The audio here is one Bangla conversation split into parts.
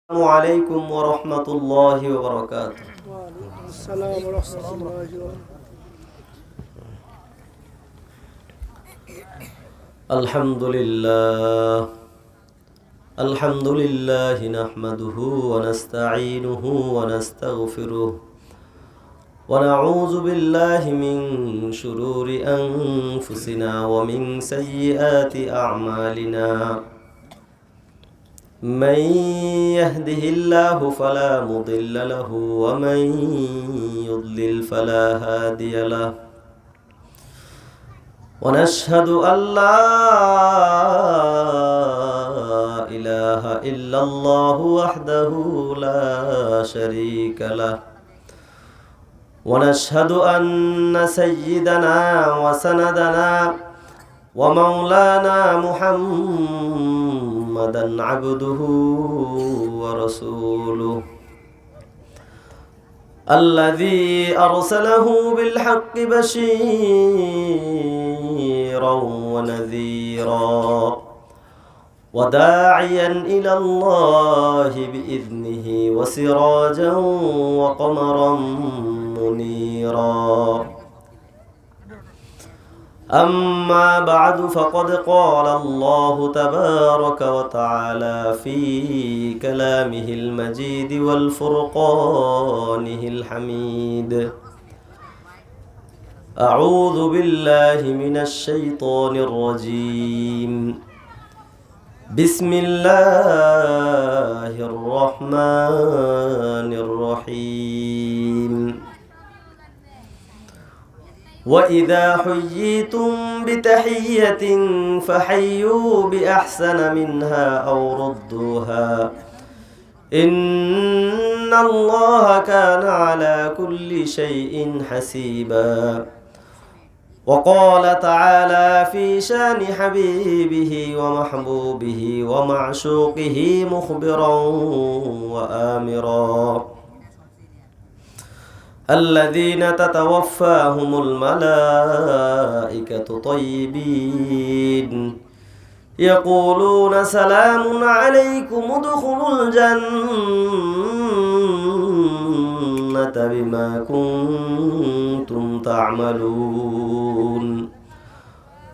আসসালামু আলাইকুম ওয়া রাহমাতুল্লাহি ওয়া বারাকাতুহু। ওয়া আলাইকুম আসসালাম ওয়া রাহমাতুল্লাহি ওয়া আলহামদুলিল্লাহ নাহমাদুহু ওয়া নাস্তাঈনুহু ওয়া নাস্তাগফিরুহ ওয়া নাউযু বিল্লাহি মিন শুরুরি আনফুসিনা ওয়া মিন সাইয়্যাতি আ'মালিনা। من يهده الله فلا مضل له ومن يضلل فلا هادي له ونشهد أن لا إله إلا الله وحده لا شريك له ونشهد أن سيدنا وسندنا ومولانا محمدا عبده ورسوله الذي أرسله بالحق بشيرا ونذيرا وداعيا إلى الله بإذنه وسراجا وقمرا منيرا. أما بعد فقد قال الله تبارك وتعالى في كلامه المجيد والفرقانه الحميد. أعوذ بالله من الشيطان الرجيم. بسم الله الرحمن الرحيم. وإذا حييتم بتحية فحيوا بأحسن منها أو ردوها إن الله كان على كل شيء حسيبا. وقال تعالى في شان حبيبه ومحبوبه ومعشوقه مخبرا وآمرا الذين تتوفاهم الملائكة طيبين يقولون سلام عليكم ادخلوا الجنة بما كنتم تعملون.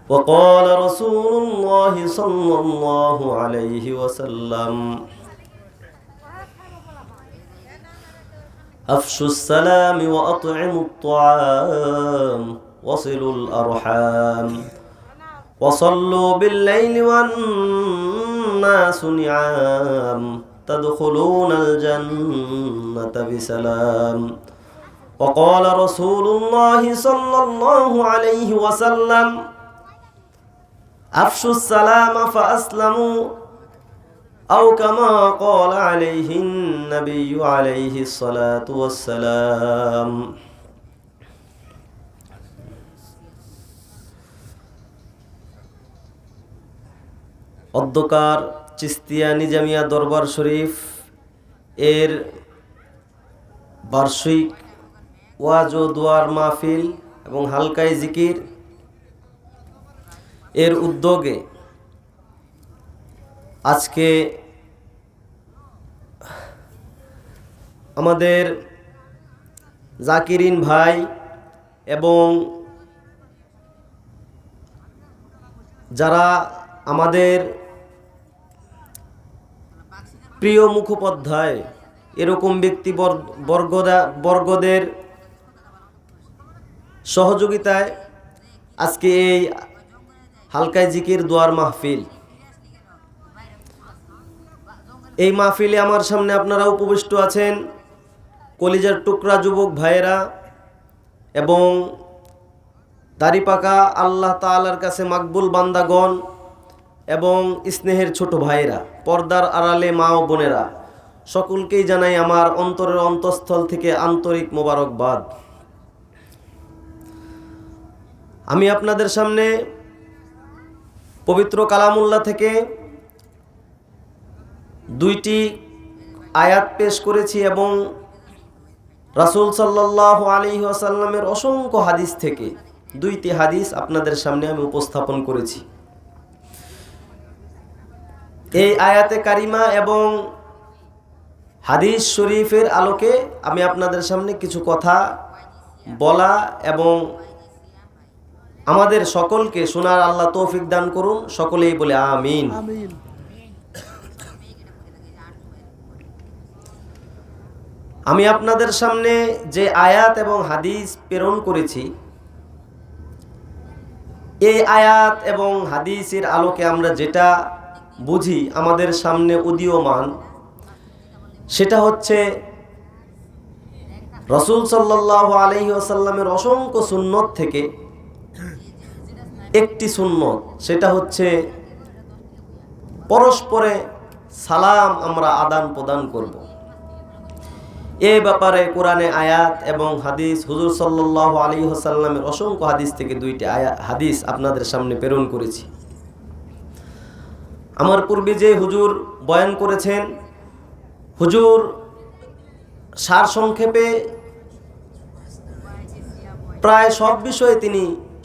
وقال رسول الله صلى الله عليه وسلم أفشوا السلام وأطعموا الطعام وصلوا الأرحام وصلوا بالليل والناس نعام تدخلون الجنة بسلام. وقال رسول الله صلى الله عليه وسلم أفشوا السلام فأسلموا أو كما قال عليه النبي عليه الصلاة والسلام. অধ্যকার চিস্তিয়া নিজামিয়া দরবার শরীফ এর বার্ষিক ওয়াজ ও দোয়ার মাহফিল এবং হালকাই জিকির এর উদ্যোগে আজকে আমাদের জাকিরিন ভাই এবং যারা আমাদের প্রিয় মুখোপাধ্যায় এরকম বর্গদের সহযোগিতায় আজকে এই হালকাই জিকির দোয়ার মাহফিল। এই মাহফিলে আমার সামনে আপনারা উপবিষ্ট আছেন কলিজার টুকরা যুবক ভাইয়েরা এবং দাড়িপাকা আল্লাহ তাআলার কাছে মাকবুল বান্দাগণ এবং স্নেহের ছোট ভাইয়েরা, পর্দার আড়ালে মা ও বোনেরা, সকলকেই জানাই আমার অন্তরের অন্তঃস্থল থেকে আন্তরিক মোবারকবাদ। আমি আপনাদের সামনে পবিত্র কালামুল্লাহ থেকে দুইটি আয়াত পেশ করেছি এবং রাসূল সাল্লাল্লাহু আলাইহি ওয়াসাল্লামের অসংখ্য হাদিস থেকে দুইটি হাদিস আপনাদের সামনে আমি উপস্থাপন করেছি। এই আয়াতে কারিমা এবং হাদিস শরীফের আলোকে আমি আপনাদের সামনে কিছু কথা বলা এবং আমাদের সকলকে শোনার আল্লাহ তৌফিক দান করুন। সকলেই বলে আমিন। আমিন। আমি আপনাদের সামনে যে আয়াত এবং হাদিস প্রেরণ করেছি, এই আয়াত এবং হাদিসের আলোকে আমরা যেটা বুঝি আমাদের সামনে উদীয়মান, সেটা হচ্ছে রাসূল সাল্লাল্লাহু আলাইহি ওয়াসাল্লামের অসংখ্য সুন্নত থেকে একটি সুন্নত, সেটা হচ্ছে পরস্পরে সালাম আমরা আদান প্রদান করব। এই ব্যাপারে কোরআনে আয়াত এবং হাদিস, হুজুর সাল্লাল্লাহু আলাইহি ওয়াসাল্লামের অসংখ্য হাদিস থেকে দুইটি হাদিস আপনাদের সামনে প্রেরণ করেছি। আমার পূর্বে যে হুজুর বয়ান করেছেন, হুজুর সারসংক্ষেপে প্রায়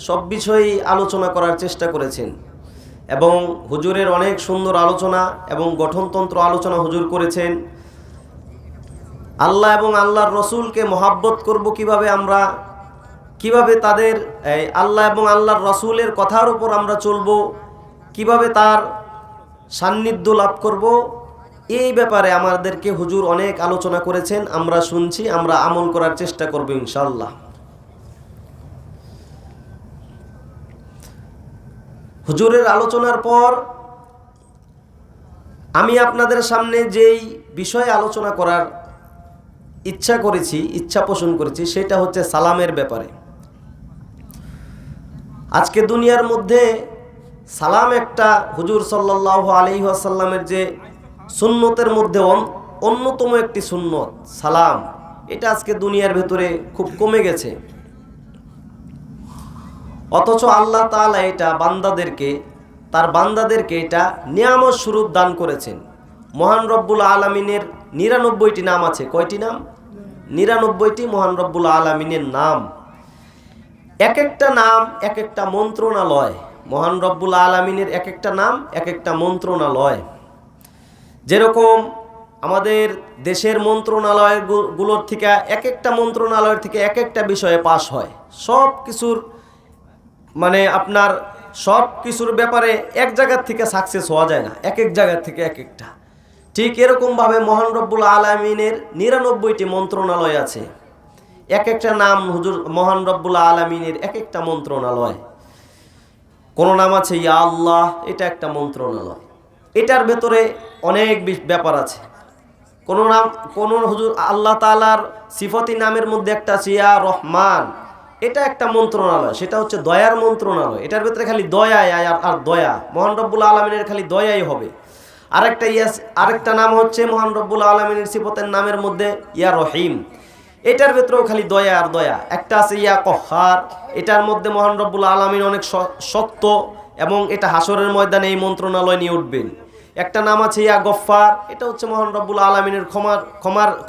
সব বিষয়েই আলোচনা করার চেষ্টা করেছেন এবং হুজুরের অনেক সুন্দর আলোচনা এবং গঠনতন্ত্র আলোচনা হুজুর করেছেন। আল্লাহ এবং আল্লাহর রসুলকে মহাব্বত করব কিভাবে, আমরা কিভাবে তাদের আল্লাহ এবং আল্লাহর রসুলের কথার উপর আমরা চলব, কিভাবে তার সান্নিধ্য লাভ করব, এই ব্যাপারে আমাদেরকে হুজুর অনেক আলোচনা করেছেন। আমরা শুনছি, আমরা আমল করার চেষ্টা করব ইনশাআল্লাহ। হুজুরের আলোচনার পর আমি আপনাদের সামনে যেই বিষয়ে আলোচনা করার ইচ্ছা পোষণ করেছি, সেটা হচ্ছে সালামের ব্যাপারে। আজকে দুনিয়ার মধ্যে সালাম একটা হুজুর সাল্লাল্লাহু আলাইহি ওয়াসাল্লামের যে সুন্নতের মধ্যে অন্যতম একটি সুন্নত সালাম, এটা আজকে দুনিয়ার ভেতরে খুব কমে গেছে। অথচ আল্লাহ তাআলা এটা তার বান্দাদেরকে এটা নিয়ামত স্বরূপ দান করেছেন। মহান রব্বুল আলামিনের 99টি নাম আছে। কয়টি নাম? 99টি মহান রব্বুল আলামিনের নাম। এক একটা নাম এক একটা মন্ত্রণালয়। মহান রব্বুল আলামিনের এক একটা নাম এক একটা মন্ত্রণালয়। যেরকম আমাদের দেশের মন্ত্রণালয়গুলোর থেকে এক একটা মন্ত্রণালয়ের থেকে এক একটা বিষয়ে পাশ হয়। সব কিছুর আপনার সব কিছুর ব্যাপারে এক জায়গার থেকে সাকসেস হওয়া যায় না, এক এক জায়গার থেকে এক একটা। ঠিক এরকমভাবে মহান রব্বুল আলামিনের 99টি মন্ত্রণালয় আছে। এক একটা নাম হুজুর মহান রব্বুল আলামিনের এক একটা মন্ত্রণালয়। কোন নাম আছে ইয়া আল্লাহ, এটা একটা মন্ত্রণালয়। এটার ভেতরে অনেক ব্যাপার আছে। কোন হুজুর আল্লাহ তাআলার সিফতি নামের মধ্যে একটা আছে ইয়া রহমান, এটা একটা মন্ত্রণালয়, সেটা হচ্ছে দয়ার মন্ত্রণালয়। এটার ভেতরে খালি দয়া আর দয়া, মহান রব্বুল আলামিনের খালি দয়াই হবে। আরেকটা নাম হচ্ছে মহান রব্বুল আলামিনের সিফতের নামের মধ্যে ইয়া রহিম, এটার ভেতরেও খালি দয়া আর দয়া। একটা আছে ইয়া কহ্হার, এটার মধ্যে মহান রব্বুল আলামিন অনেক শক্ত এবং এটা হাসরের ময়দানে এই মন্ত্রণালয় নিয়ে উঠবেন। একটা নাম আছে ইয়া গফফার, এটা হচ্ছে মহান রব্বুল আলামিনের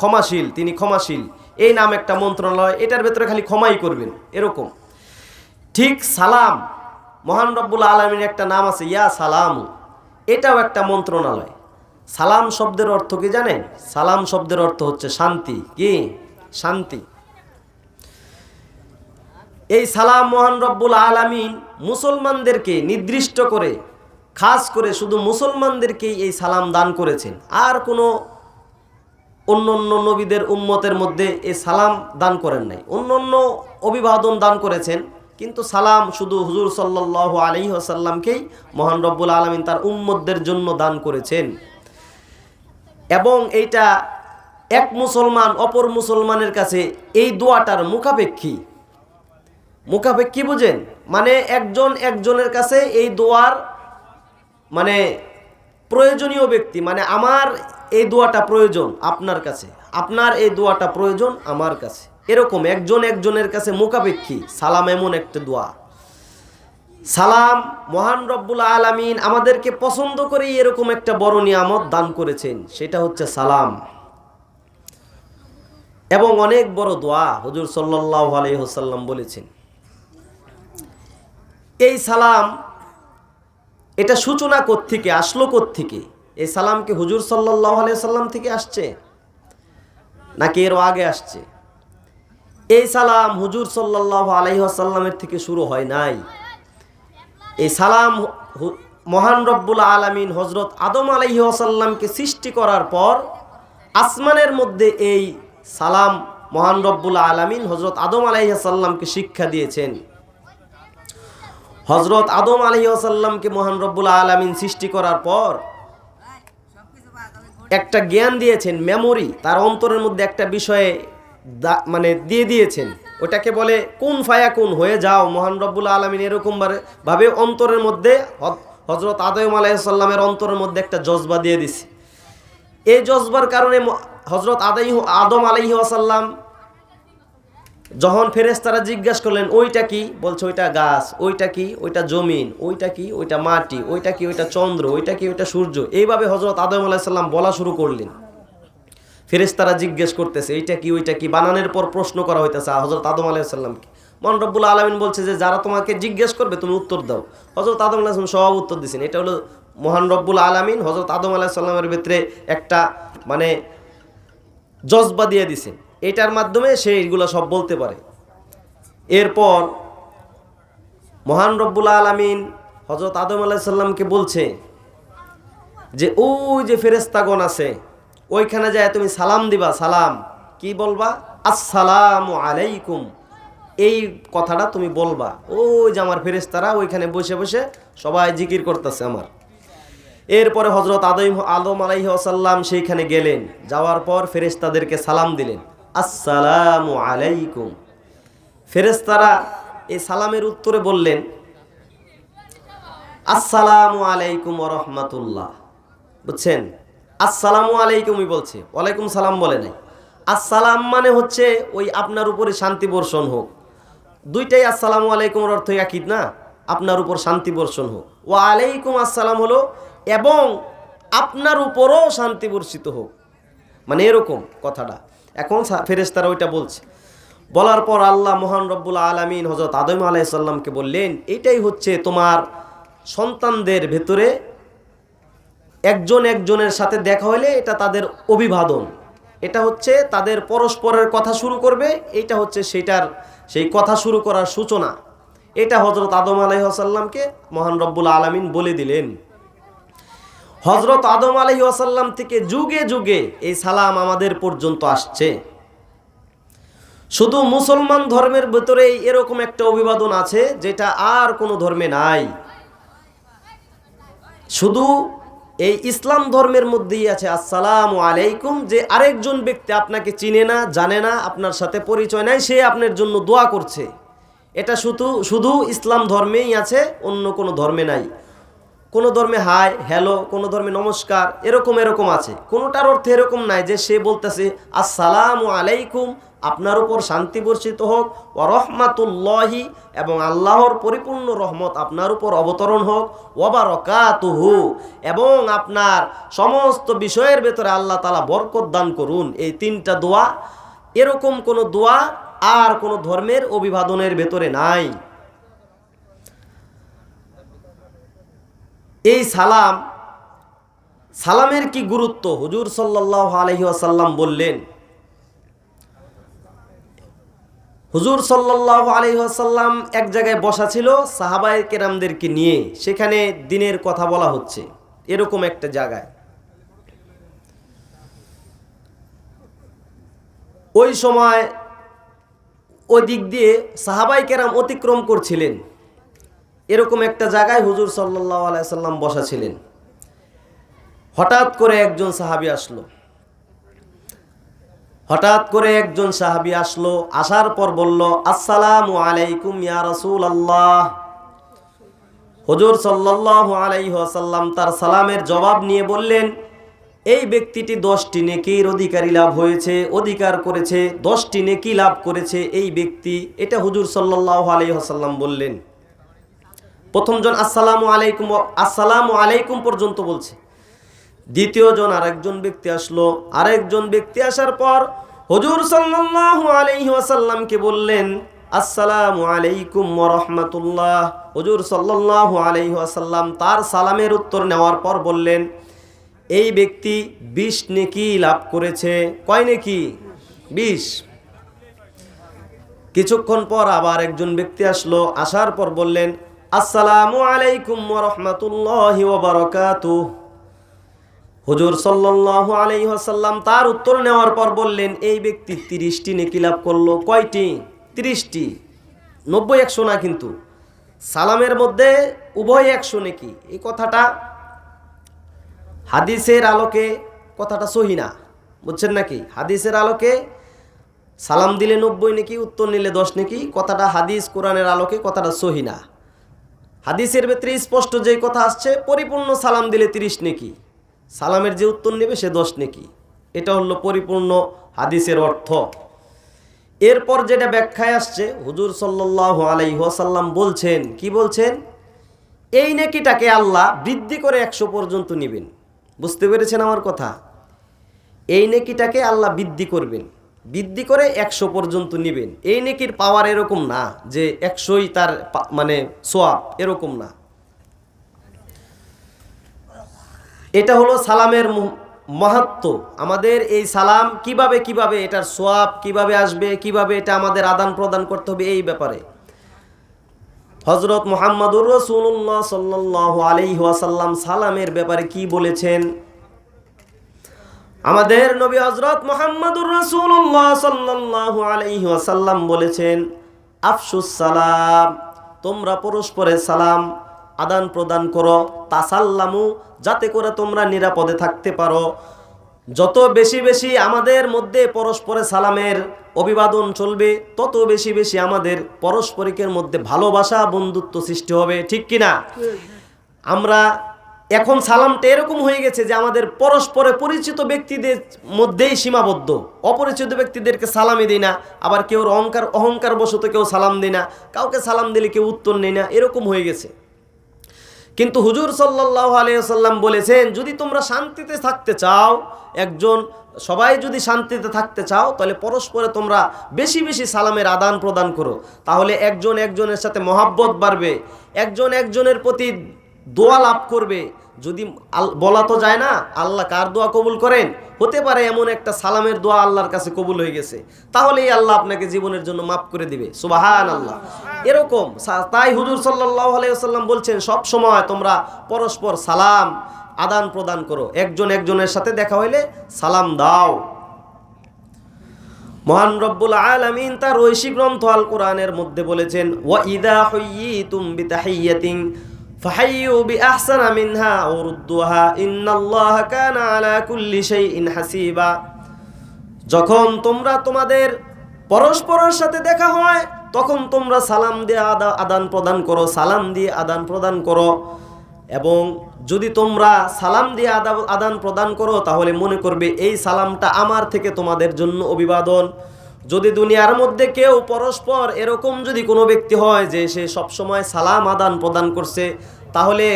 ক্ষমাশীল, তিনি ক্ষমাশীল, এই নাম একটা মন্ত্রণালয়। এটার ভেতরে খালি ক্ষমাই করবেন, এরকম। ঠিক সালাম, মহান রব্বুল আলামিনের একটা নাম আছে ইয়া সালাম, এটাও একটা মন্ত্রণালয়। সালাম শব্দের অর্থ কি জানেন? সালাম শব্দের অর্থ হচ্ছে শান্তি। কি? শান্তি। এই সালাম মহান রব্বুল আলামিন মুসলমানদেরকে নির্দিষ্ট করে, খাস করে শুধু মুসলমানদেরকেই এই সালাম দান করেছেন। আর কোনো অন্য নবীদের উম্মতের মধ্যে এই সালাম দান করেন নাই। অন্য অভিবাদন দান করেছেন, কিন্তু সালাম শুধু হুজুর সাল্লাল্লাহু আলাইহি ওয়াসাল্লামকেই মহান রব্বুল আলামিন তার উম্মতদের জন্য দান করেছেন। এবং এইটা এক মুসলমান অপর মুসলমানের কাছে এই দোয়াটার মুখাপেক্ষী বুঝেন? একজন একজনের কাছে এই দোয়ার প্রয়োজনীয় ব্যক্তি, আমার এই দোয়াটা প্রয়োজন আপনার কাছে, আপনার এই দোয়াটা প্রয়োজন আমার কাছে, এরকম একজন একজনের কাছে মুখাপেক্ষী। সালাম এমন একটা দোয়া। সালাম মহান রব্বুল আলামিন আমাদেরকে পছন্দ করে এরকম একটা বড় নিয়ামত দান করেছেন, সেটা হচ্ছে সালাম। এবং অনেক বড় দোয়া হুজুর সাল্লাল্লাহু আলাইহি ওয়াসাল্লাম বলেছেন। এই সালাম, এটা সূচনা কোত্থেকে আসলো? কোত্থেকে? এই সালামকে হুজুর সাল্লাল্লাহু আলাইহি ওয়াসাল্লাম থেকে আসছে? নাকি এরও আগে আসছে? এই সালাম হুজুর সাল্লাল্লাহু আলাইহি ওয়াসাল্লামের থেকে শুরু হয় নাই। এই সালাম মহান রব্বুল আলামিন হযরত আদম আলাইহি ওয়াসাল্লামকে সৃষ্টি করার পর আসমানের মধ্যে এই সালাম মহান রব্বুল আলামিন হযরত আদম আলাইহিস সালামকে শিক্ষা দিয়েছেন। হযরত আদম আলাইহিস সালামকে মহান রব্বুল আলামিন সৃষ্টি করার পর একটা জ্ঞান দিয়েছেন, মেমোরি, তার অন্তরের মধ্যে একটা বিষয়ে মানে দিয়ে দিয়েছেন। ওটাকে বলে কুন ফায়াকুন, হয়ে যাও। মহান রব্বুল আলামিন এরকম ভাবে অন্তরের মধ্যে হযরত আদম আলাইহিস সালামের অন্তরের মধ্যে একটা জজবা দিয়ে দিছে। এই জজবার কারণে হযরত আদম আলাইহিস সালাম যখন ফেরেশতারা জিজ্ঞাসা করলেন ওইটা কি, বলছে ওইটা গাছ, ওইটা কি, ওইটা জমিন, ওইটা কি, ওইটা মাটি, ওইটা কি, ওইটা চন্দ্র, ওইটা কি, ওইটা সূর্য। এইভাবে হযরত আদম আলাইহিস সালাম বলা শুরু করলেন। ফেরেশতারা জিজ্ঞেস করতেছে এইটা কি, ওইটা কি, বানানোর পর প্রশ্ন করা হইতেছে হযরত আদম আলাইহিস সালামকে। মহান রব্বুল আলামিন বলছে যে যারা তোমাকে জিজ্ঞেস করবে তুমি উত্তর দাও। হযরত আদম আলাইহিস সালাম সব উত্তর দিয়েছেন। এটা হলো মহান রব্বুল আলামিন হযরত আদম আলাইহিস সালামের ভিতরে একটা মানে জজবা দিয়ে দিয়েছেন, এটার মাধ্যমে সে এইগুলো সব বলতে পারে। এরপর মহান রব্বুল আলামিন হযরত আদম আলাইহিস সালামকে বলছে যে ওই যে ফেরেশতাগণ আছে ওইখানে যায় তুমি সালাম দিবা। সালাম কি বলবা? আসসালামু আলাইকুম, এই কথাটা তুমি বলবা। ওই যে আমার ফেরেশতারা ওইখানে বসে বসে সবাই জিকির করতেছে আমার। এরপরে হযরত আদম আলাইহিস সালাম সেইখানে গেলেন, যাওয়ার পর ফেরেশতাদেরকে সালাম দিলেন, আসসালামু আলাইকুম। ফেরেশতারা এই সালামের উত্তরে বললেন আসসালামু আলাইকুম ওয়া রাহমাতুল্লাহ। বুঝছেন? আসসালামু আলাইকুমই বলছে, ওয়ালাইকুম সালাম বলে নাই। আসসালাম মানে হচ্ছে ওই আপনার উপরে শান্তি বর্ষণ হোক। দুইটাই আসসালামু আলাইকুমের অর্থ একই না, আপনার উপর শান্তি বর্ষণ হোক। ওয়া আলাইকুম আসসালাম হলো এবং আপনার উপরও শান্তি বর্ষিত হোক, মানে এরকম কথাটা। এখন ফেরেশতারা ওইটা বলছে। বলার পর আল্লাহ মহান রব্বুল আলামিন হযরত আদম আলাইহিস সালামকে বললেন এটাই হচ্ছে তোমার সন্তানদের ভেতরে একজন একজনের সাথে দেখা হলে এটা তাদের অভিবাদন, এটা হচ্ছে তাদের পরস্পরের কথা শুরু করবে, এটা হচ্ছে সেই কথা শুরু করার সূচনা। এটা হযরত আদম আলাইহিস সালামকে মহান রব্বুল আলামিন বলে দিলেন। হযরত আদম আলাইহিস সালাম থেকে যুগে যুগে এই সালাম আমাদের পর্যন্ত আসছে। শুধু মুসলমান ধর্মের ভিতরে এরকম একটা অভিবাদন আছে যেটা আর কোনো ধর্মে নাই। শুধু এই ইসলাম ধর্মের মধ্যেই আছে আসসালামু আলাইকুম, যে আরেকজন ব্যক্তি আপনাকে চিনে না, জানে না, আপনার সাথে পরিচয় নাই, সে আপনার জন্য দোয়া করছে। এটা শুধু ইসলাম ধর্মেই আছে, অন্য কোনো ধর্মে নাই। কোনো ধর্মে হাই হ্যালো, কোনো ধর্মে নমস্কার, এরকম আছে। কোনোটার অর্থ এরকম নাই যে সে বলতেছে আসসালামু আলাইকুম, আপনার উপর শান্তি বর্ষিত হোক, ওয়া রাহমাতুল্লাহি, এবং আল্লাহর পরিপূর্ণ রহমত আপনার উপর অবতরণ হোক, ওয়া বারাকাতুহু, এবং আপনার সমস্ত বিষয়ের ভেতরে আল্লাহ তাআলা বরকত দান করুন। এই তিনটা দোয়া, এরকম কোনো দোয়া আর কোনো ধর্মের অভিবাদনের ভেতরে নাই। এই সালামের কি গুরুত্ব হুজুর সাল্লাল্লাহু আলাইহি ওয়াসাল্লাম বললেন। হুজুর সাল্লাল্লাহু আলাইহি ওয়াসাল্লাম এক জায়গায় বসা ছিল সাহাবায়ে কেরামদেরকে নিয়ে, সেখানে দ্বীনের কথা বলা হচ্ছে, এরকম একটা জায়গায়। ওই সময় ওই দিক দিয়ে সাহাবায়ে কেরাম অতিক্রম করছিলেন। এরকম একটা জায়গায় হুজুর সাল্লাল্লাহু আলাইহি ওয়াসাল্লাম বসা ছিলেন। হঠাৎ করে একজন সাহাবী আসলো। আসার পর বলল আসসালামু আলাইকুম ইয়া রাসূলুল্লাহ। হুজুর সাল্লাল্লাহু আলাইহি ওয়াসাল্লাম তার সালামের জবাব নিয়ে বললেন এই ব্যক্তিটি 10টি নেকির অধিকার করেছে, 10টি নেকি লাভ করেছে এই ব্যক্তি। এটা হুজুর সাল্লাল্লাহু আলাইহি ওয়াসাল্লাম বললেন। প্রথমজন আসসালামু আলাইকুম পর্যন্ত বলছে। দ্বিতীয়জন আরেকজন ব্যক্তি আসার পর হুজুর সাল্লাল্লাহু আলাইহি ওয়াসাল্লামকে বললেন আসসালামু আলাইকুম ওয়া রাহমাতুল্লাহ। হুজুর সাল্লাল্লাহু আলাইহি ওয়াসাল্লাম তার সালামের উত্তর নেওয়ার পর বললেন এই ব্যক্তি 20 নেকি লাভ করেছে। কয় নেকি? 20। কিছুক্ষণ পর আবার একজন ব্যক্তি আসলো, আসার পর বললেন, আসসালামু আলাইকুম ওয়া রাহমাতুল্লাহি ওয়া বারাকাতুহু। হুজুর সাল্লাল্লাহু আলাইহি ওয়াসাল্লাম তার উত্তর নেওয়ার পর বললেন, এই ব্যক্তি 30টি নেকি লাভ করলো। কয়টি? 30টি। 90 100 না, কিন্তু সালামের মধ্যে উভয় 100 নেকি। এই কথাটা হাদিসের আলোকে কথাটা সহি না, বুঝছেন নাকি? হাদিসের আলোকে সালাম দিলে 90 নেকি, উত্তর নিলে 10 নেকি, কথাটা হাদিস কোরআনের আলোকে কথাটা সহি না। হাদিসের ভেতরে স্পষ্ট যে কথা আসছে, পরিপূর্ণ সালাম দিলে 30 নেকি, সালামের যে উত্তর নেবে সে 10 নেকি। এটা হলো পরিপূর্ণ হাদিসের অর্থ। এরপর যেটা ব্যাখ্যায় আসছে, হুজুর সাল্লাল্লাহু আলাইহি ওয়াসাল্লাম বলছেন, কি বলছেন? এই নেকিটাকে আল্লাহ বৃদ্ধি করে 100 পর্যন্ত নেবেন। বুঝতে পেরেছেন আমার কথা? এই নেকিটাকে আল্লাহ বৃদ্ধি করবেন, বৃদ্ধি করে 100 পর্যন্ত নেবেন। এই নেকির পাওয়ার এরকম না যে 100ই তার মানে সোয়াব, এরকম না। এটা হলো সালামের মাহাত্ম্য। আমাদের এই সালাম কিভাবে এটার সোয়াব কিভাবে আসবে, কিভাবে এটা আমাদের আদান প্রদান করতে হবে, এই ব্যাপারে হযরত মুহাম্মদুর রাসূলুল্লাহ সাল্লাল্লাহু আলাইহি ওয়াসাল্লাম সালামের ব্যাপারে কি বলেছেন? আমাদের নবী হযরত মুহাম্মদুর রাসূলুল্লাহ সাল্লাল্লাহু আলাইহি ওয়াসাল্লাম বলেছেন, আফশুস সালাম, তোমরা পরস্পরের সালাম আদান প্রদান করো, তাসাল্লামু, যাতে করে তোমরা নিরাপদে থাকতে পারো। যত বেশি বেশি আমাদের মধ্যে পরস্পরের সালামের অভিবাদন চলবে, তত বেশি বেশি আমাদের পরস্পরিকের মধ্যে ভালোবাসা বন্ধুত্ব সৃষ্টি হবে, ঠিক কিনা? আমরা এখন সালামটা এরকম হয়ে গেছে যে আমাদের পরস্পরে পরিচিত ব্যক্তিদের মধ্যেই সীমাবদ্ধ, অপরিচিত ব্যক্তিদেরকে সালামই দিই না। আবার কেউ অহংকার বশত কেউ সালাম দেয় না, কাউকে সালাম দিলে কেউ উত্তর নেয় না, এরকম হয়ে গেছে। কিন্তু হুজুর সাল্লাল্লাহু আলাইহি ওয়াসাল্লাম বলেছেন, যদি তোমরা শান্তিতে থাকতে চাও, সবাই যদি শান্তিতে থাকতে চাও, তাহলে পরস্পরে তোমরা বেশি বেশি সালামের আদান প্রদান করো। তাহলে একজন একজনের সাথে মহাব্বত বাড়বে, একজন একজনের প্রতি দোয়া লাভ করবে। যদি বলা তো যায় না আল্লাহ কার দোয়া কবুল করেন, হতে পারে এমন একটা সালামের দোয়া আল্লাহর কাছে কবুল হয়ে গেছে, তাহলেই আল্লাহ আপনাকে জীবনের জন্য মাফ করে দিবে। সুবহানাল্লাহ। এরকম তাই হুজুর সাল্লাল্লাহু আলাইহি ওয়াসাল্লাম বলছেন, সব সময় তোমরা পরস্পর সালাম আদান প্রদান করো, একজন একজনের সাথে দেখা হইলে সালাম দাও। মহান রব্বুল আলামিন তার ঐশী গ্রন্থ আল কোরআনের মধ্যে বলেছেন, ওয়া ইযা হুয়্যিতুম বিতাহিয়্যাতিন ফাহাইয়ু বিআহসানা মিনহা আও রুদ্দুহা ইন্নাল্লাহা কানা আলা কুল্লি শাইইন হাসিবা। যখন তোমরা তোমাদের পরস্পরের সাথে দেখা হয়, তখন তোমরা সালাম দিয়ে আদান প্রদান করো, সালাম দিয়ে আদান প্রদান করো। এবং যদি তোমরা সালাম দিয়ে আদান প্রদান করো, তাহলে মনে করবে এই সালামটা আমার থেকে তোমাদের জন্য অভিবাদন। যদি দুনিয়ার মধ্যে কেউ পরস্পর এরকম যদি কোনো ব্যক্তি হয় যে সে সবসময় সালাম আদান প্রদান করছে, তাহলে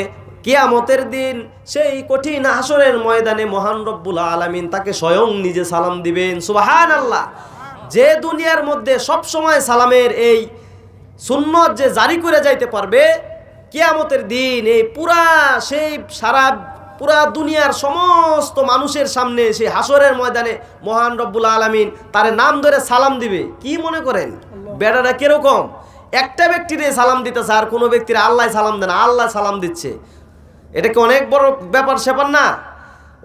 কিয়ামতের দিন সেই কঠিন হাসরের ময়দানে মহান রব্বুল আলামিন তাকে স্বয়ং নিজে সালাম দিবেন। সুবহানাল্লাহ। যে দুনিয়ার মধ্যে সবসময় সালামের এই সুন্নত যে জারি করে যাইতে পারবে, কিয়ামতের দিন এই পুরা দুনিয়ার সমস্ত মানুষের সামনে সেই হাসরের ময়দানে মহান রব্বুল আলামিন তার নাম ধরে সালাম দিবে। কি মনে করেন বেড়াটা কিরকম? একটা ব্যক্তিরে সালাম দিতেছে, আর কোনো ব্যক্তির আল্লাহ সালাম দেয় না, আল্লাহ সালাম দিচ্ছে। এটা কি অনেক বড় ব্যাপার স্যাপার না?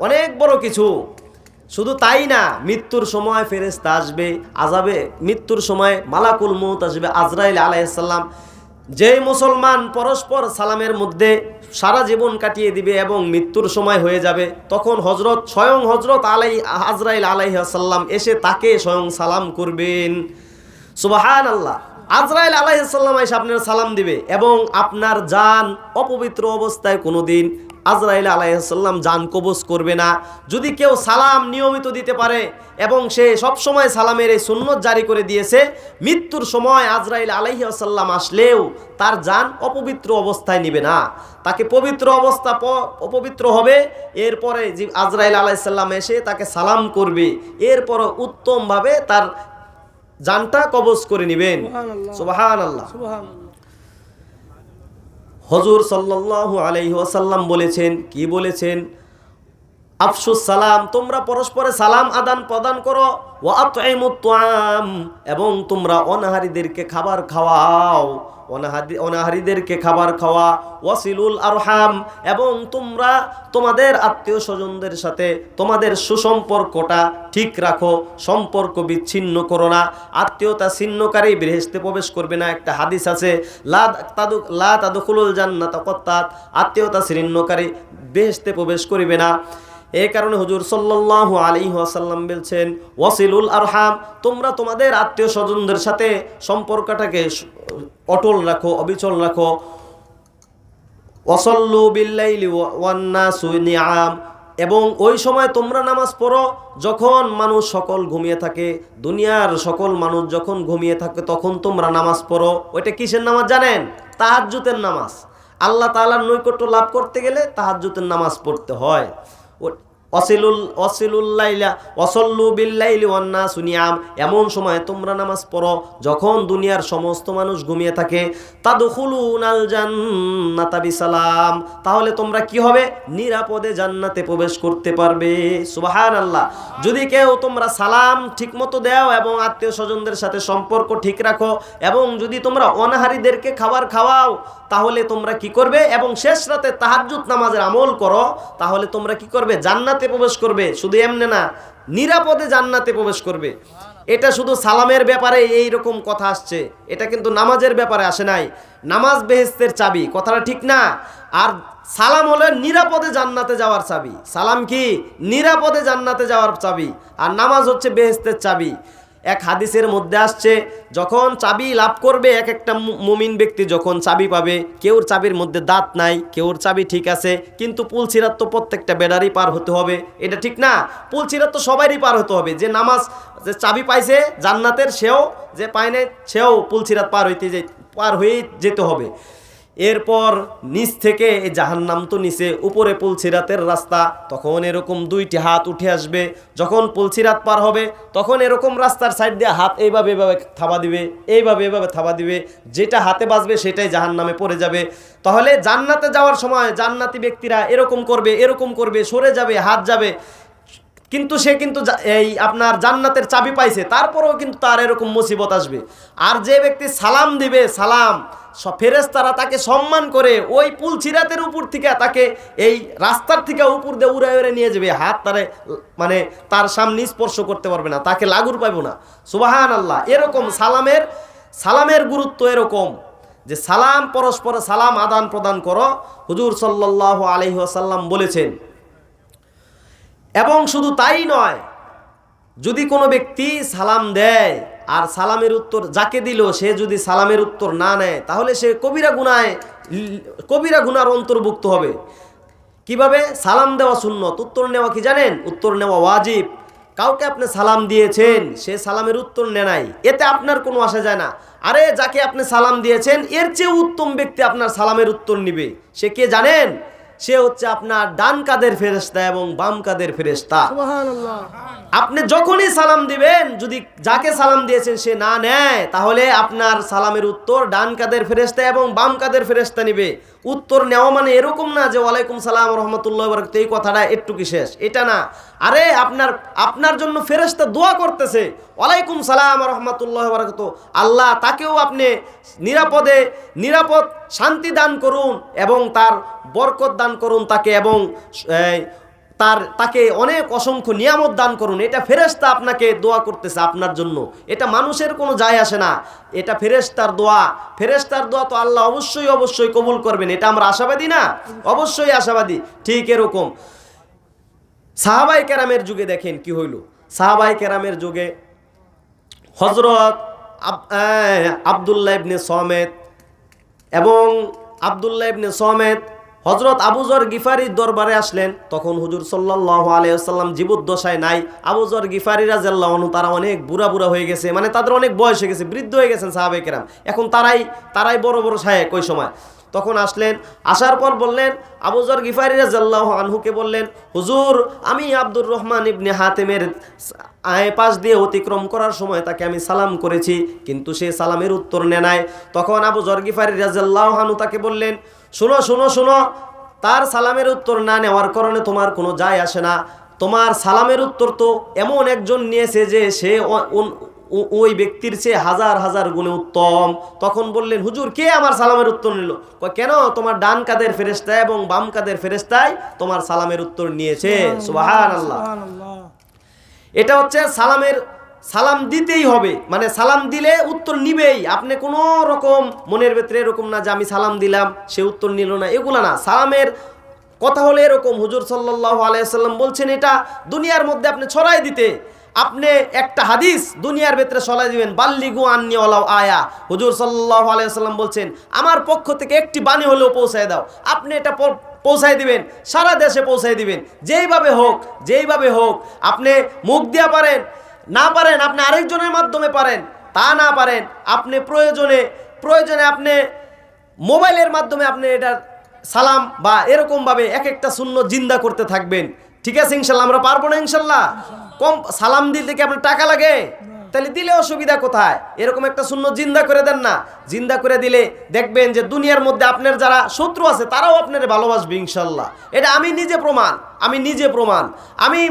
অনেক বড় কিছু। শুধু তাই না, মৃত্যুর সময় ফেরেশতা আসবে, আযাবে মৃত্যুর সময় মালাকুল মউত আসবে, আজরাইল আলাইহিস সালাম। যে মুসলমান পরস্পর সালামের মধ্যে সারা জীবন কাটিয়ে দিবে এবং মৃত্যুর সময় হয়ে যাবে, তখন স্বয়ং হযরত আজরাইল আলাইহিস সালাম এসে তাকে স্বয়ং সালাম করবেন। সুবহানাল্লাহ। আজরাইল আলাইহিস সালাম এসে আপনার সালাম দিবে এবং আপনার জান অপবিত্র অবস্থায় কোনোদিন আজরাইল আলাইহিস সালাম জান কবজ করবে না। যদি কেউ সালাম নিয়মিত দিতে পারে এবং সে সব সময় সালামের এই সুন্নত জারি করে দিয়েছে, মৃত্যুর সময় আজরাইল আলাইহিস সালাম আসলেও তার জান অপবিত্র অবস্থায় নিবে না, তাকে অপবিত্র হবে। এরপরে আজরাইল আলাইহিস সালাম এসে তাকে সালাম করবে, এরপর উত্তমভাবে তার জানটা কবজ করে নেবেন। সুবহানাল্লাহ। হুজুর সাল্লাল্লাহু আলাইহি ওয়াসাল্লাম বলেছেন, কি বলেছেন? আফসুস সালাম, তোমরা পরস্পরে সালাম আদান প্রদান করো। ওয়া আতঈমুত তুআম, এবং তোমরা অনাহারীদেরকে খাবার খাওয়াও, অনাহারীদেরকে খাবার খাওয়া। ওয়াসিলুল আরহাম, এবং তোমরা তোমাদের আত্মীয় স্বজনদের সাথে তোমাদের সুসম্পর্কটা ঠিক রাখো, সম্পর্ক বিচ্ছিন্ন করো না। আত্মীয়তা ছিন্নকারী বেহেশতে প্রবেশ করবে না। একটা হাদিস আছে, লা তাদখুলুল জান্নাতা কাত্তাত, আত্মীয়তা ছিন্নকারী বেহেশতে প্রবেশ করবে না। এই কারণে হুজুর সাল্লাল্লাহু আলাইহি ওয়াসাল্লাম বলছেন, ওয়াসিলুল আরহাম, তোমরা তোমাদের আত্মীয় স্বজনদের সাথে সম্পর্কটাকে অটল রাখো, অবিচল রাখো। ওয়াসাল্লু বিল্লাইলি ওয়ান নাসু নিআম, এবং ওই সময় তোমরা নামাজ পড়ো যখন মানুষ সকল ঘুমিয়ে থাকে। দুনিয়ার সকল মানুষ যখন ঘুমিয়ে থাকে তখন তোমরা নামাজ পড়ো। ওইটা কিসের নামাজ জানেন? তাহাজ্জুদের নামাজ। আল্লাহ তাআলার নৈকট্য লাভ করতে গেলে তাহাজ্জুদের নামাজ পড়তে হয়। এমন সময় তোমরা নামাজ পড়ো যখন দুনিয়ার সমস্ত মানুষ ঘুমিয়ে থাকে। তাদখুলুনাল জান্নাতা বিসালাম, তাহলে তোমরা কি হবে? নিরাপদে জান্নাতে প্রবেশ করতে পারবে। সুবহানাল্লাহ। যদি কেউ তোমরা সালাম ঠিকমতো দাও এবং আত্মীয় স্বজনদের সাথে সম্পর্ক ঠিক রাখো, এবং যদি তোমরা অনাহারীদেরকে খাবার খাওয়াও, তাহলে তোমরা কি করবে? এবং শেষ রাতে তাহাজ্জুদ নামাজের আমল করো, তাহলে তোমরা কি করবে? জান্নাতে প্রবেশ করবে। শুধু এমনি না, নিরাপদে জান্নাতে প্রবেশ করবে। এটা শুধু সালামের ব্যাপারে এই রকম কথা আসছে, এটা কিন্তু নামাজের ব্যাপারে আসে নাই। নামাজ বেহেশতের চাবি, কথাটা ঠিক না? আর সালাম হলো নিরাপদে জান্নাতে যাওয়ার চাবি। সালাম কি? নিরাপদে জান্নাতে যাওয়ার চাবি। আর নামাজ হচ্ছে বেহেশতের চাবি। এক হাদিসের মধ্যে আসছে, যখন চাবি লাভ করবে এক একটা মুমিন ব্যক্তি, যখন চাবি পাবে, কেউর চাবির মধ্যে দাঁত নাই, কেউর চাবি ঠিক আছে, কিন্তু পুলসিরাত তো প্রত্যেকটা বেডারই পার হতে হবে, এটা ঠিক না? পুলসিরাত তো সবারই পার হতে হবে। যে নামাজ, যে চাবি পাইছে জান্নাতের, সেও, যে পায় নাই সেও পুলসিরাত পার হয়ে যেতে হবে। এরপর নিচ থেকে জাহান্নাম তো নিচে, উপরে পুলসিরাতের রাস্তা, তখন এরকম দুইটি হাত উঠে আসবে। যখন পুলসিরাত পার হবে তখন এরকম রাস্তার সাইড দিয়ে হাত এইভাবে থাবা দিবে, এইভাবে থাবা দিবে, যেটা হাতে বাজবে সেটাই জাহান্নামে পড়ে যাবে। তাহলে জান্নাতে যাওয়ার সময় জান্নাতি ব্যক্তিরা এরকম করবে, সরে যাবে, হাত যাবে, কিন্তু সে কিন্তু এই আপনার জান্নাতের চাবি পাইছে, তারপরেও কিন্তু তার এরকম মুসিবত আসবে। আর যে ব্যক্তি সালাম দিবে, সালাম, ফেরেশতারা তাকে সম্মান করে ওই পুলসিরাতের উপর থেকে তাকে এই রাস্তার থেকে উপর দিয়ে উড়ে নিয়ে যাবে। হাত তারে মানে তার সামনে স্পর্শ করতে পারবে না, তাকে লাগুর পাইব না। সুবহানাল্লাহ। এরকম সালামের গুরুত্ব এরকম যে সালাম, পরস্পর সালাম আদান প্রদান করো, হুজুর সাল্লাল্লাহু আলাইহি ওয়াসাল্লাম বলেছেন। এবং শুধু তাই নয়, যদি কোনো ব্যক্তি সালাম দেয় আর সালামের উত্তর যাকে দিল সে যদি সালামের উত্তর না নেয়, তাহলে সে কবিরা গুনার অন্তর্ভুক্ত হবে। কিভাবে? সালাম দেওয়া সুন্নত, উত্তর নেওয়া কি জানেন? উত্তর নেওয়া ওয়াজিব। কাউকে আপনি সালাম দিয়েছেন, সে সালামের উত্তর নেয় নাই, এতে আপনার কোনো আসা যায় না। আরে যাকে আপনি সালাম দিয়েছেন এর চেয়ে উত্তম ব্যক্তি আপনার সালামের উত্তর নিবে। সে কে জানেন? সে হচ্ছে আপনার ডান কাদের ফেরেশতা এবং বাম কাদের ফেরেশতা। সুবহানাল্লাহ। আপনি যখনই সালাম দিবেন, যদি যাকে সালাম দিয়েছেন সে না নেয়, তাহলে আপনার সালামের উত্তর ডান কাদের ফেরেশতা এবং বাম কাদের ফেরেশতা নিবে। উত্তর নেওয়া মানে এরকম না যে ওয়ালাইকুম সালাম রাহমাতুল্লাহি ওয়া বারাকাতুহু, এই কথাটা একটু কি শেষ, এটা না। আরে আপনার জন্য ফেরেশতা দোয়া করতেছে, ওয়ালাইকুম সালাম রাহমাতুল্লাহি ওয়া বারাকাতুহু, আল্লাহ তাকেও আপনি নিরাপদ শান্তি দান করুন এবং তার বরকত দান করুন তাকে, এবং তাকে অনেক অসংখ্য নিয়ামত দান করুন। এটা ফেরেশতা আপনাকে দোয়া করতেছে আপনার জন্য, এটা মানুষের কোনো যায় আসে না, এটা ফেরেশতার দোয়া। ফেরেশতার দোয়া তো আল্লাহ অবশ্যই কবুল করবেন, এটা আমরা আশাবাদী না? অবশ্যই আশাবাদী। ঠিক এরকম সাহাবায়ে কেরামের যুগে দেখেন কি হইল। সাহাবায়ে কেরামের যুগে হযরত আব্দুল্লাহ ইবনে সামেত এবং হযরত আবু যর গিফারির দরবারে আসলেন। তখন হুজুর সাল্লাল্লাহু আলাইহি ওয়াসাল্লাম জীবদ্দশায় নাই। আবু যর গিফারি রাদিয়াল্লাহু আনহু তারা অনেক বুড়া হয়ে গেছে, মানে তাদের অনেক বয়স হয়ে গেছে, বৃদ্ধ হয়ে গেছেন সাহাবায়ে কেরাম। এখন তারাই বড় শায়েখ ওই সময়। তখন আসলেন, আসার পর বললেন, আবু যর গিফারি রাদিয়াল্লাহু আনহুকে বললেন, হুজুর আমি আব্দুর রহমান ইবনে হাতেমের পাশ দিয়ে অতিক্রম করার সময় তাকে আমি সালাম করেছি, কিন্তু সে সালামের উত্তর নেয় নাই। তখন আবু যর গিফারি রাদিয়াল্লাহু আনহু তাকে বললেন, শোনো, তার সালামের উত্তর না নেওয়ার কারণে তোমার কোনো যায় আসে না। তোমার সালামের উত্তর তো এমন একজন নিয়েছে যে সে ওই ব্যক্তির চেয়ে হাজার হাজার গুণে উত্তম। তখন বললেন, হুজুর কে আমার সালামের উত্তর নিল? কেন? তোমার ডান কাদের ফেরেশতা এবং বাম কাদের ফেরেশতায় তোমার সালামের উত্তর নিয়েছে। সুবহানাল্লাহ। এটা হচ্ছে সালাম দিতেই হবে, মানে সালাম দিলে উত্তর নিবেই। আপনি কোনো রকম মনের ভেতরে এরকম না যে আমি সালাম দিলাম সে উত্তর নিল না, এগুলা না। সালামের কথা হলো এরকম, হুজুর সাল্লাল্লাহু আলাইহি ওয়াসাল্লাম বলছেন এটা দুনিয়ার মধ্যে আপনি ছড়াই দিতে। আপনি একটা হাদিস দুনিয়ার ভেতরে ছড়াই দিবেন, বাল্লিগু আন্নি ওয়ালাউ আয়া। হুজুর সাল্লাল্লাহু আলাইহি ওয়াসাল্লাম বলছেন আমার পক্ষ থেকে একটি বাণী হলেও পৌঁছায় দাও। আপনি এটা পৌঁছাই দিবেন, সারা দেশে পৌঁছাই দিবেন, যেইভাবে হোক। আপনি মুখ দিয়া পারেন, না পারেন আপনি আরেকজনের মাধ্যমে পারেন, তা না পারেন আপনি প্রয়োজনে আপনি মোবাইলের মাধ্যমে আপনি এটার সালাম বা এরকমভাবে এক একটা সুন্নত জিন্দা করতে থাকবেন। ঠিক আছে ইনশাল্লাহ? আমরা পারবো না ইনশাল্লাহ? কম সালাম দিতে কি আপনার টাকা লাগে? তাহলে দিলে অসুবিধা কোথায়? এরকম একটা সুন্নত জিন্দা করে দেন না। জিন্দা করে দিলে দেখবেন যে দুনিয়ার মধ্যে আপনার যারা শত্রু আছে তারাও আপনার ভালোবাসবে ইনশাল্লাহ। এটা আমি নিজে প্রমাণ। আমি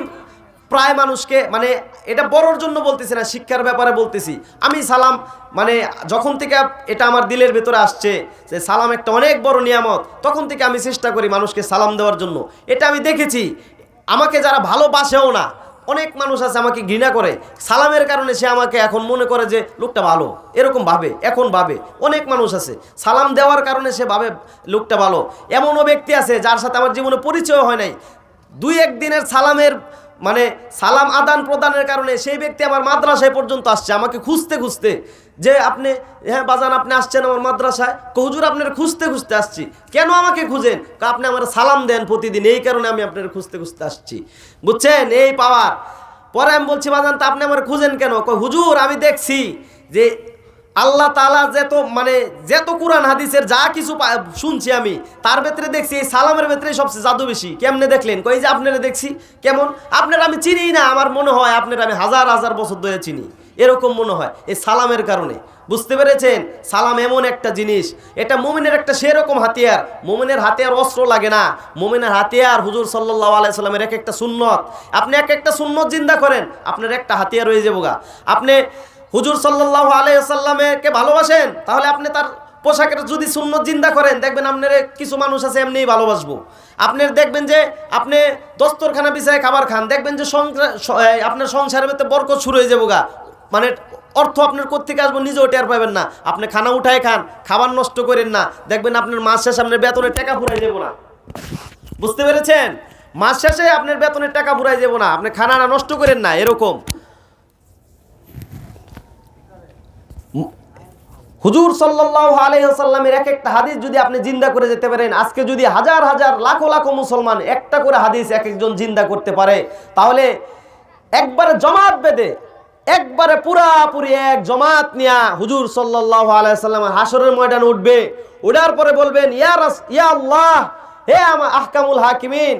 প্রায় মানুষকে, মানে এটা বড়র জন্য বলতেছি না, শিক্ষার ব্যাপারে বলতেছি। আমি সালাম, মানে যখন থেকে এটা আমার দিলের ভেতরে আসছে যে সালাম একটা অনেক বড় নিয়ামত, তখন থেকে আমি চেষ্টা করি মানুষকে সালাম দেওয়ার জন্য। এটা আমি দেখেছি, আমাকে যারা ভালোবাসেও না, অনেক মানুষ আছে আমাকে ঘৃণা করে, সালামের কারণে সে আমাকে এখন মনে করে যে লোকটা ভালো, এরকম ভাবে। এখন ভাবে অনেক মানুষ আছে, সালাম দেওয়ার কারণে সে ভাবে লোকটা ভালো। এমনও ব্যক্তি আছে যার সাথে আমার জীবনে পরিচয় হয় নাই, 2-1 দিনের সালাম আদান প্রদানের কারণে সেই ব্যক্তি আমার মাদ্রাসায় পর্যন্ত আসছে আমাকে খুঁজতে, যে আপনি, হ্যাঁ বাজান আপনি আসছেন আমার মাদ্রাসায়? হুজুর আপনার খুঁজতে আসছি। কেন আমাকে খুঁজেন? আপনি আমার সালাম দেন প্রতিদিন, এই কারণে আমি আপনার খুঁজতে আসছি। বুঝছেন এই পাওয়ার? পরে আমি বলছি, বাজান তা আপনি আমার খুঁজেন কেন? হুজুর আমি দেখছি যে আল্লাহ তাআলা যত কুরআন হাদিসের যা কিছু শুনছি আমি, তার ভেতরে দেখছি এই সালামের ভেতরে সবচেয়ে জাদু বেশি। কেমনে দেখলেন? যে আপনারা দেখছি। কেমন? আপনারা আমি চিনি না, আমার মনে হয় আপনারা আমি হাজার হাজার বছর ধরে চিনি, এরকম মনে হয় এই সালামের কারণে। বুঝতে পেরেছেন? সালাম এমন একটা জিনিস, এটা মুমিনের একটা সেরকম হাতিয়ার। মুমিনের হাতিয়ার অস্ত্র লাগে না, মুমিনের হাতিয়ার হুজুর সাল্লাল্লাহু আলাইহি সাল্লামের এক একটা সুন্নত। আপনি এক একটা সুন্নত জিন্দা করেন, আপনার একটা হাতিয়ার হয়ে যাবো গা। আপনি হুজুর সাল্লাল্লাহু আলাইহি সাল্লামকে ভালোবাসেন, তাহলে আপনি তার পোশাকের যদি সুন্নত জিন্দা করেন, দেখবেন আপনার কিছু মানুষ আছে এমনিই ভালোবাসবো। আপনার দেখবেন যে আপনি দস্তরখানা বিছায় খাবার খান, দেখবেন যে আপনার সংসারের মধ্যে বরকত শুরু হয়ে যাবো গা। মানে অর্থ আপনার কোত্থেকে আসবো নিজেও টের পাবেন না। আপনি খানা উঠায় খান, খাবার নষ্ট করেন না, দেখবেন আপনার মাস শেষে আপনার বেতনের টাকা ফুরাই যাবো না। বুঝতে পেরেছেন? মাস শেষে আপনার বেতনের টাকা ফুরাই যাবো না, আপনি খানাটা নষ্ট করেন না। এরকম হুজুর সাল্লাল্লাহু আলাইহি ওয়াসাল্লামের এক একটা হাদিস যদি আপনি জিন্দা করে যেতে পারেন, আজকে যদি হাজার হাজার লাখো লাখো মুসলমান একটা করে হাদিস এক একজন জিন্দা করতে পারে, তাহলে একবারে জমাত বেঁধে, একবারে পুরাপুরি এক জমাত নিয়া হুজুর সাল্লাল্লাহু আলাইহি ওয়াসাল্লাম হাসরের ময়দানে উঠবে। ওঠার পরে বলবেন, ইয়া আল্লাহ, হে আমার আহকামুল হাকিমিন,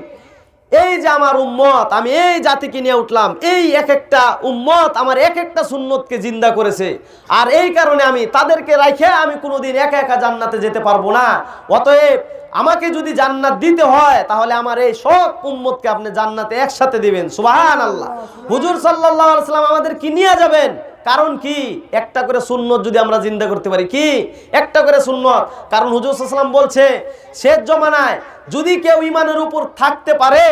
এই যে আমার উম্মত, আমি এই জাতিকে নিয়ে উঠলাম, এই এক একটা উম্মত আমার এক একটা সুন্নতকে জিন্দা করেছে, আর এই কারণে আমি তাদেরকে রাখে আমি কোনোদিন একা একা জান্নাতে যেতে পারবো না। অতএব আমাকে যদি জান্নাত দিতে হয়, তাহলে আমার এই সব উম্মতকে আপনি জান্নাতে একসাথে দিবেন। সুবহানাল্লাহ। হুজুর সাল্লাল্লাহু আলাইহি ওয়াসাল্লাম আমাদের কি নিয়ে যাবেন? কারণ কি? একটা করে সুন্নত যদি আমরা জিন্দা করতে পারি, কি একটা করে সুন্নত। কারণ হুজুর সাল্লাল্লাহু আলাইহি ওয়াসাল্লাম বলছে, শেষ জমানায় যদি কেউ ইমানের উপর থাকতে পারে,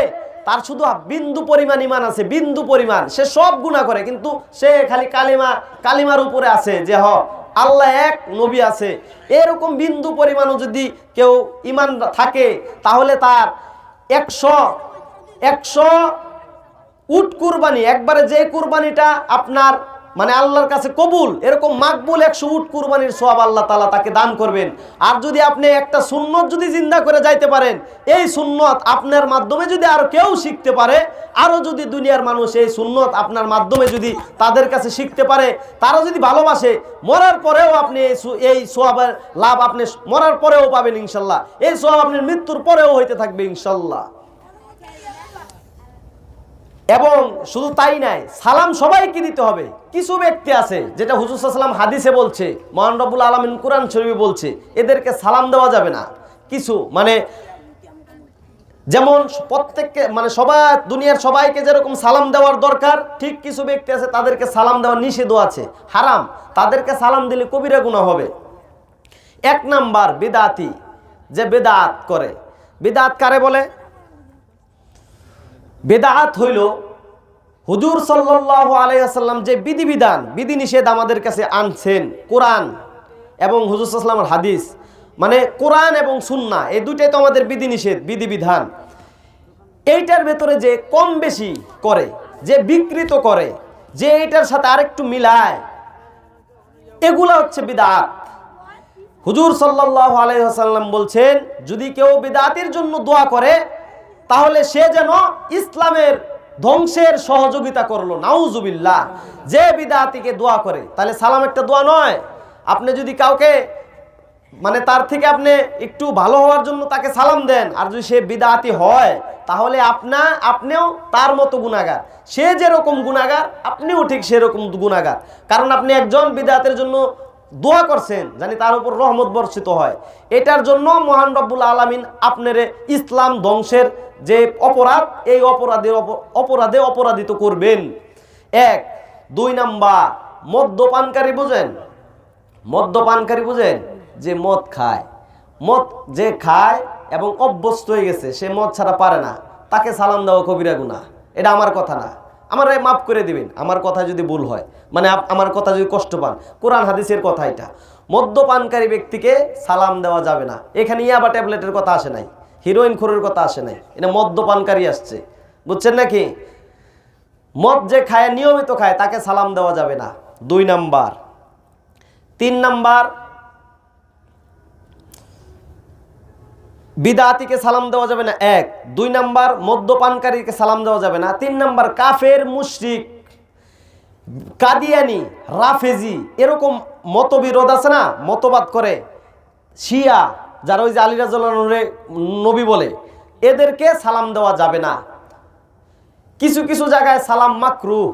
তার শুধু বিন্দু পরিমাণ ইমান আছে, বিন্দু পরিমাণ, সে সব গুনাহ করে, কিন্তু সে খালি কালিমার উপরে আছে যে আল্লাহ এক, নবী আছে, এরকম বিন্দু পরিমাণও যদি কেউ ইমান থাকে, তাহলে তার 100 উট কুরবানি, একবারে যে কুরবানিটা আপনার আল্লাহর কাছে কবুল, এরকম মাকবুল 100 উট কুরবানির সওয়াব আল্লাহ তাআলা তাকে দান করবেন। আর যদি আপনি একটা সুন্নত যদি জিন্দা করে যাইতে পারেন, এই সুন্নত আপনার মাধ্যমে যদি আর কেউ শিখতে পারে, আরো যদি দুনিয়ার মানুষ এই সুন্নত আপনার মাধ্যমে যদি তাদের কাছে শিখতে পারে, তারা যদি ভালোবাসে, মরার পরেও আপনি এই সওয়াবের লাভ আপনি মরার পরেও পাবেন ইনশাআল্লাহ। এই সওয়াব আপনার মৃত্যুর পরেও হইতে থাকবে ইনশাআল্লাহ। এবং শুধু তাই নাই, সালাম সবাইকে দিতে হবে। কিছু ব্যক্তি আছে, যেটা হুজুর সাল্লাল্লাহু আলাইহি ওয়াসাল্লাম হাদিসে বলছে, মহান রব্বুল আলামিন কুরআন শরীফে বলছে, এদেরকে সালাম দেওয়া যাবে না। কিছু যেমন প্রত্যেককে মানে সবাই দুনিয়ার সবাইকে যেরকম সালাম দেওয়ার দরকার, ঠিক কিছু ব্যক্তি আছে তাদেরকে সালাম দেওয়ার নিষেধ আছে, হারাম। তাদেরকে সালাম দিলে কবিরা গুনাহ হবে। 1 নাম্বার বিদআতি, যে বিদআত করে। বিদআত কারে বলে? বিদআত হইল হুজুর সাল্লাল্লাহু আলাইহি ওয়াসাল্লাম যে বিধিবিধান বিধিনিষেধ আমাদের কাছে আনছেন, কোরআন এবং হুজুর সাল্লাল্লাহু আলাইহি ওয়াসাল্লামের হাদিস, মানে কোরআন এবং সুন্নাহ এই দুইটাই তো আমাদের বিধিনিষেধ বিধিবিধান। এইটার ভেতরে যে কম বেশি করে, যে বিকৃত করে, যে এইটার সাথে আরেকটু মিলায়, এগুলা হচ্ছে বিদআত। হুজুর সাল্লাল্লাহু আলাইহি ওয়াসাল্লাম বলছেন, যদি কেউ বিদআতের জন্য দোয়া করে তাহলে সে যেন ইসলামের ধ্বংসের সহযোগিতা করলো। নাউজুবিল্লাহ। যে বিদআতিকে দোয়া করে, তাহলে সালাম একটা দোয়া নয়। আপনি যদি কাউকে মানে তার থেকে আপনি একটু ভালো হওয়ার জন্য তাকে সালাম দেন, আর যদি সে বিদআতি হয় তাহলে আপনিও তার মতো গুনাহগার। সে যেরকম গুনাহগার আপনিও ঠিক সেরকম গুনাহগার, কারণ আপনি একজন বিদআতের জন্য দোয়া করছেন জানি তার উপর রহমত বর্ষিত হয়। এটার জন্য মহান রব্বুল আলামিন আপনারে ইসলাম ধ্বংসের যে অপরাধ, এই অপরাধে অপরাধিত করবেন। 1। 2 নাম্বার মদ্যপানকারী বুঝেন? মদ্যপানকারী বুঝেন? যে মদ খায়, মদ যে খায় এবং অভ্যস্ত হয়ে গেছে, সে মদ ছাড়া পারে না, তাকে সালাম দেওয়া কবিরা গুনাহ। এটা আমার কথা না, আমারে মাফ করে দিবেন আমার কথা যদি ভুল হয়, মানে আমার কথা যদি কষ্ট পান, কোরআন হাদিসের কথা এটা। মদ্যপানকারী ব্যক্তিকে সালাম দেওয়া যাবে না। এখানে ইয়াবা ট্যাবলেটের কথা আসে নাই, হিরোইন খোরের কথা আসে নাই, এটা মদ্যপানকারী আসছে, বুঝছেন নাকি? মদ যে খায়, নিয়মিত খায়, তাকে সালাম দেওয়া যাবে না। 2 নাম্বার। 3 নাম্বার বিদআতিকে সালাম দেওয়া যাবে না। 1। 2 নাম্বার মদ্যপানকারীকে সালাম দেওয়া যাবে না। 3 নাম্বার কাফের, মুশরিক, কাদিয়ানি, রাফেজি, এরকম মতবিরোধ আছে না, মতবাদ করে, শিয়া যারা ওই যে আলী রাদিয়াল্লাহু আনহু নবী বলে, এদেরকে সালাম দেওয়া যাবে না। কিছু কিছু জায়গায় সালাম মাকরুহ,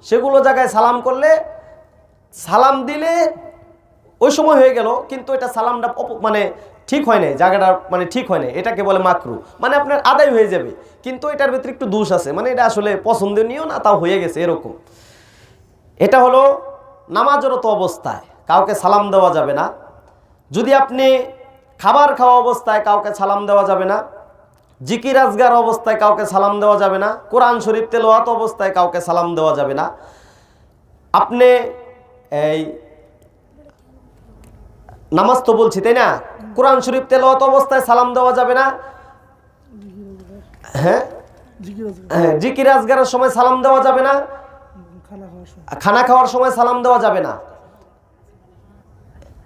সেগুলো জায়গায় সালাম করলে, সালাম দিলে ওই সময় হয়ে গেল, কিন্তু এটা সালামটা মানে ঠিক হয় নাই, জায়গাটা মানে ঠিক হয় নাই, এটাকে বলে মাকরুহ। মানে আপনার আদায় হয়ে যাবে, কিন্তু এটার ভিতরে একটু দোষ আছে, মানে এটা আসলে পছন্দনীয় না, তাও হয়ে গেছে এরকম। এটা হলো নামাজরত অবস্থায় কাউকে সালাম দেওয়া যাবে না। যদি আপনি খাবার খাওয়া অবস্থায় কাউকে সালাম দেওয়া যাবে না। জিকির আজগার অবস্থায় কাউকে সালাম দেওয়া যাবে না। কোরআন শরীফ তেলাওয়াত অবস্থায় কাউকে সালাম দেওয়া যাবে না। আপনি এই নামাজ তো বলছি তাই না, কোরআন শরীফ তেলাওয়াত অবস্থায় সালাম দেওয়া যাবে না। হ্যাঁ, জিকির আজগারের সময় সালাম দেওয়া যাবে না। খানা খাওয়ার সময় সালাম দেওয়া যাবে না।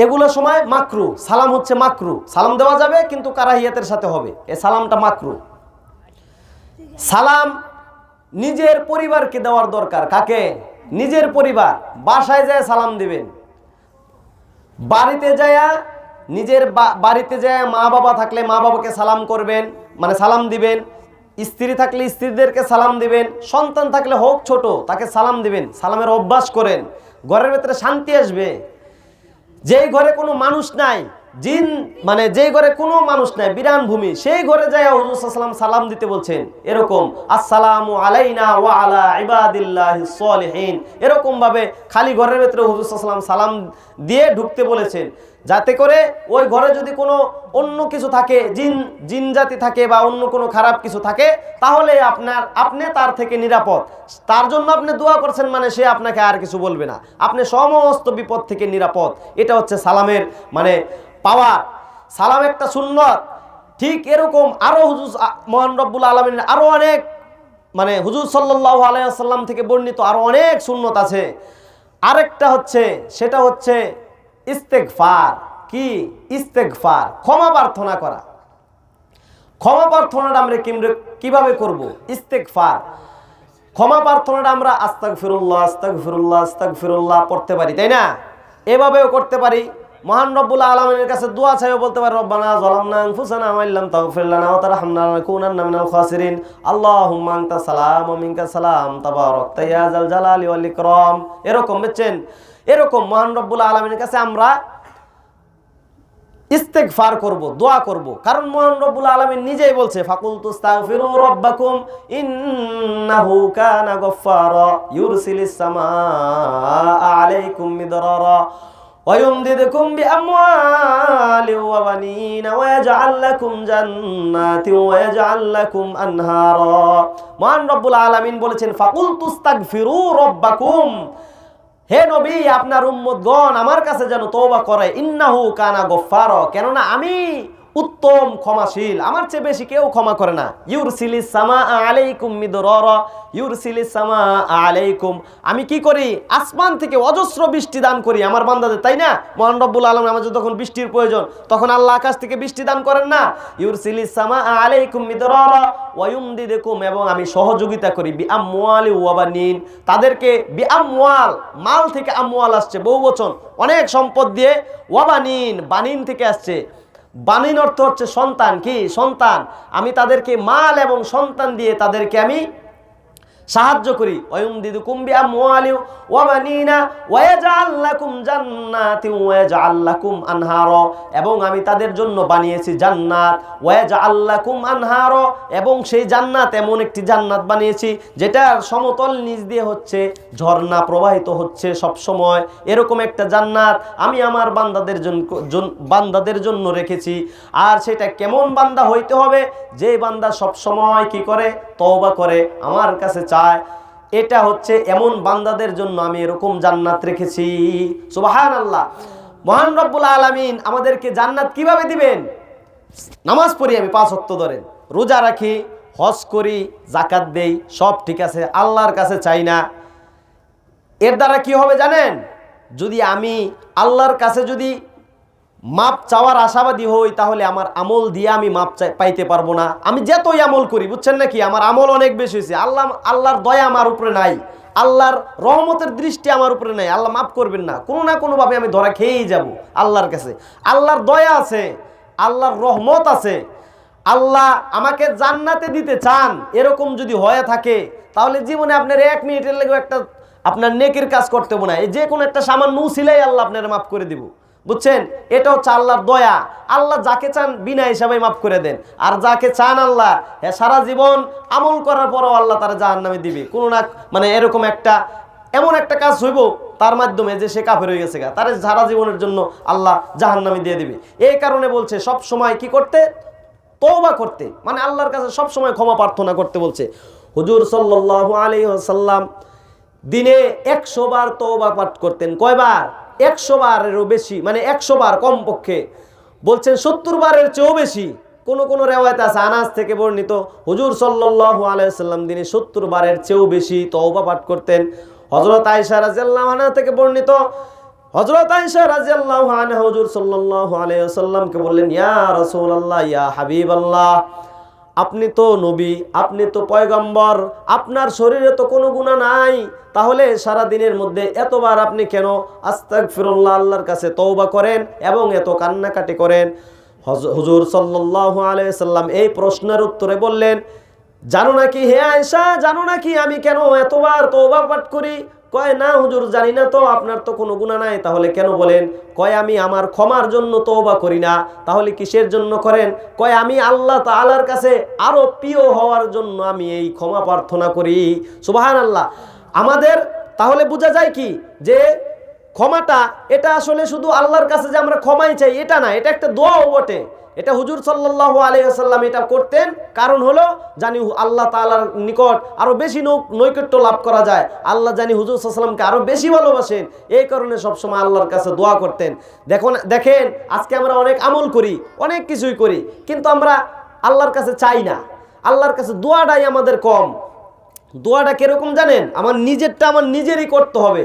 এগুলোর সময় মাকরুহ, সালাম হচ্ছে মাকরুহ। সালাম দেওয়া যাবে কিন্তু কারাহিয়াতের সাথে হবে, এই সালামটা মাকরুহ। সালাম নিজের পরিবারকে দেওয়ার দরকার। কাকে? নিজের পরিবার। বাসায় যায় সালাম দিবেন, বাড়িতে যায়, নিজের বাড়িতে যায় মা বাবা থাকলে মা বাবাকে সালাম করবেন, মানে সালাম দিবেন। স্ত্রী থাকলে স্ত্রীদেরকে সালাম দিবেন। সন্তান থাকলে হোক ছোট, তাকে সালাম দিবেন। সালামের অভ্যাস করেন, ঘরের ভেতরে শান্তি আসবে। যেই ঘরে কোনো মানুষ নাই, জিন মানে যেই ঘরে কোনো মানুষ নাই, বিরান ভূমি, সেই ঘরে যায় হুজুর সাল্লাল্লাহু আলাইহি ওয়াসাল্লাম সালাম দিতে বলছেন। এরকম আসসালামু আলাইনা ওয়া আলা ইবাদিল্লাহিস সলিহিন, এরকম ভাবে খালি ঘরের ভেতরে হুজুর সাল্লাল্লাহু আলাইহি ওয়াসাল্লাম সালাম দিয়ে ঢুকতে বলেছেন, যাতে করে ওই ঘরে যদি কোনো অন্য কিছু থাকে, জিন জাতি থাকে বা অন্য কোনো খারাপ কিছু থাকে, তাহলে আপনি তার থেকে নিরাপদ। তার জন্য আপনি দোয়া করছেন, মানে সে আপনাকে আর কিছু বলবে না, আপনি সমস্ত বিপদ থেকে নিরাপদ। এটা হচ্ছে সালামের মানে পাওয়া। সালাম একটা সুন্নত। ঠিক এরকম আরো হুজুর মহান রব্বুল আলামিনের আরো অনেক মানে হুজুর সাল্লাল্লাহু আলাইহি ওয়াসাল্লাম থেকে বর্ণিত আরো অনেক সুন্নত আছে। আরেকটা হচ্ছে, সেটা হচ্ছে ইস্তেগফার। কি? ইস্তেগফার, ক্ষমা প্রার্থনা করা। ক্ষমা প্রার্থনাটা আমরা কিভাবে করব? ইস্তেগফার, ক্ষমা প্রার্থনাটা আমরা আস্তাগফিরুল্লাহ আস্তাগফিরুল্লাহ আস্তাগফিরুল্লাহ পড়তে পারি, তাই না? এভাবেও করতে পারি। মহান রব্বুল আলামিনের কাছে দোয়া চাইও বলতে পারি, রব্বানা যালামনা আনফুসানা ওয়া ইল্লাম তাগফির লানা ওয়া তারহামনা লানাকুনান্না মিনাল খাসিরিন। আল্লাহুম্মা আনতা সালাম ওয়া মিনকা সালাম তাবারাকতা ইয়া যাল জালালি ওয়াল ইকরাম। এরকম বুঝছেন? এরকম মহান রব্বুল আলামিনের কাছে আমরা ইস্তেগফার করব, দোয়া করব। কারণ মহান রব্বুল আলামিন নিজেই বলছে ফাকুলতু আস্তাগফিরু রাব্বাকুম ইন্নাহু কানা গফফারা ইউরসিলিস সামাআ আলাইকুম মিদরারা ওয়া ইউমদিদকুম বিআমওয়ালিন ওয়া বানিনা ওয়া ইয়াজআল লাকুম জান্নাতিন ওয়া ইয়াজআল লাকুম আনহারা। মহান রব্বুল আলামিন বলেছেন ফাকুলতু আস্তাগফিরু রাব্বাকুম, হে নবী আপনার উম্মতগণ আমার কাছে যেন তওবা করে, ইন্নাহু কানা গফফারা, কেননা আমি উত্তম ক্ষমাশীল, আমার চেয়ে বেশি কেউ ক্ষমা করে না। ইউরসিলিস সামাআ আলাইকুম মিদরারা, ইউরসিলিস সামাআ আলাইকুম, আমি কি করি? আসমান থেকে অজস্র বৃষ্টি দান করি আমার বান্দাদের, তাই না? মহান রব্বুল আলামিন আমাদের যখন বৃষ্টির প্রয়োজন তখন আল্লাহ আকাশ থেকে বৃষ্টি দান করেন না? ইউরসিলিস সামাআ আলাইকুম মিদরারা ওয়া ইউমদিদকুম, এবং আমি সহযোগিতা করি বিআমওয়ালি ওয়া বানিন, তাদেরকে বিআমওয়াল, মাল থেকে আমওয়াল আসছে বহুবচন, অনেক সম্পদ দিয়ে, ওয়া বানিন, বানিন থেকে আসছে, বানিন অর্থ হচ্ছে সন্তান, কি সন্তান, আমি তাদেরকে মাল এবং সন্তান দিয়ে তাদেরকে আমি সাহায্য করি। ওয়ায়ুমদিদুকুম বিআমওয়ালি ওয়া বানিনা ওয়া ইয়াজআল লাকুম জান্নাতি ওয়া ইয়াজআল লাকুম আনহারা, এবং আমি তাদের জন্য বানিয়েছি জান্নাত, ওয়া ইয়াজআল লাকুম আনহারা, এবং সেই জান্নাত এমন একটি জান্নাত বানিয়েছি যেটার সমতল নিচ দিয়ে হচ্ছে ঝর্ণা প্রবাহিত হচ্ছে সব সময়, এরকম একটা জান্নাত আমি আমার বান্দাদের জন্য রেখেছি। আর সেটা কেমন বান্দা হইতে হবে? যে বান্দা সব সময় কি করে? তওবা করে, আমার কাছে চায়। এটা হচ্ছে এমন বান্দাদের জন্য আমি এরকম জান্নাত রেখেছি। সুবহানাল্লাহ। মহান রব্বুল আলামিন আমাদেরকে জান্নাত কিভাবে দিবেন? নামাজ পড়ি আমি 5 ওয়াক্ত ধরে, রোজা রাখি, হজ করি, যাকাত দেই, সব ঠিক আছে, আল্লাহর কাছে চাই না। এর দ্বারা কি হবে জানেন? যদি আমি আল্লাহর কাছে যদি মাপ চাওয়ার আশাবাদী হই, তাহলে আমার আমল দিয়ে আমি মাপ পাইতে পারবো না। আমি যতই আমল করি, বুঝছেন নাকি, আমার আমল অনেক বেশি হয়েছে, আল্লাহর দয়া আমার উপরে নাই, আল্লাহর রহমতের দৃষ্টি আমার উপরে নাই, আল্লাহ মাফ করবেন না, কোনো না কোনোভাবে আমি ধরা খেয়েই যাব আল্লাহর কাছে। আল্লাহর দয়া আছে, আল্লাহর রহমত আছে, আল্লাহ আমাকে জান্নাতে দিতে চান, এরকম যদি হয়ে থাকে তাহলে জীবনে আপনার 1 মিনিটের লেগে একটা আপনার নেকির কাজ করতে হবে না, এই যে কোনো একটা সামান্য উসিলাই আল্লাহ আপনার মাফ করে দিব, বুঝছেন? এটা হচ্ছে আল্লাহর দয়া। আল্লাহ যাকে চান বিনা হিসাবে মাফ করে দেন, আর যাকে চান আল্লাহ সারা জীবন আমল করার পরও আল্লাহ তারা জাহান্নামে দিবে। কোনো না মানে এরকম এমন একটা কাজ হইব তার মাধ্যমে যে সে কাফের হয়ে গেছে, তার সারা জীবনের জন্য আল্লাহ জাহান্নামে দিয়ে দিবে। এই কারণে বলছে সব সময় কি করতে? তওবা করতে, মানে আল্লাহর কাছে সব সময় ক্ষমা প্রার্থনা করতে বলছে। হুজুর সাল্লাল্লাহু আলাইহি ওয়াসাল্লাম দিনে 100 বার তওবা পাঠ করতেন। কয়বার? 100 বারেরও বেশি, মানে 100 বার কমপক্ষে, বলছেন 70 বারের চেয়েও বেশি। কোন কোন রিওয়ায়াত আছে, আনাস থেকে বর্ণিত, হুজুর সাল্লাল্লাহু আলাইহি ওয়াসাল্লাম দিনে 70 বারের চেয়েও বেশি তওবা পাঠ করতেন। হযরত আয়েশা রাদিয়াল্লাহু আনহা থেকে বর্ণিত, হযরত আয়েশা রাদিয়াল্লাহু আনহা হুজুর সাল্লাল্লাহু আলাইহি ওয়াসাল্লামকে বললেন, ইয়া রাসূলুল্লাহ, ইয়া হাবিবাল্লাহ, আপনি তো নবী, আপনি তো পয়গম্বর, আপনার শরীরে তো কোনো গুনাহ নাই, তাহলে সারা দিনের মধ্যে এতবার আপনি কেন আস্তাগফিরুল্লাহ আল্লাহর কাছে তওবা করেন এবং এত কান্নাকাটি করেন? হুজুর সাল্লাল্লাহু আলাইহি ওয়াসাল্লাম এই প্রশ্নের উত্তরে বললেন, জানো নাকি হে আয়েশা, জানো নাকি আমি কেন এতবার তওবা পাঠ করি? কয়, না হুজুর জানি না তো, আপনার তো কোনো গুনাহ নাই, তাহলে কেন বলেন? কয়, আমি আমার ক্ষমার জন্য তওবা করি না। তাহলে কিসের জন্য করেন? কয়, আমি আল্লাহ তাআলার কাছে আরো প্রিয় হওয়ার জন্য আমি এই ক্ষমা প্রার্থনা করি। সুবহানাল্লাহ। আমাদের তাহলে বোঝা যায় কি যে ক্ষমাটা এটা আসলে শুধু আল্লাহর কাছে যে আমরা ক্ষমাই চাই এটা না, এটা একটা দোয়াও বটে। এটা হুজুর সাল্লাল্লাহু আলাইহি ওয়াসাল্লাম এটা করতেন, কারণ হলো জানি আল্লাহ তাআলার নিকট আরো বেশি নৈকট্য লাভ করা যায়, আল্লাহ জানি হুজুর সাল্লাল্লাহু আলাইহি ওয়াসাল্লামকে আরো বেশি ভালোবাসেন, এই কারণে সবসময় আল্লাহর কাছে দোয়া করতেন। দেখেন আজকে আমরা অনেক আমল করি, অনেক কিছুই করি, কিন্তু আমরা আল্লাহর কাছে চাই না, আল্লাহর কাছে দোয়াটাই আমাদের কম। দোয়াটা কিরকম জানেন? আমার নিজেরটা আমার নিজেরই করতে হবে।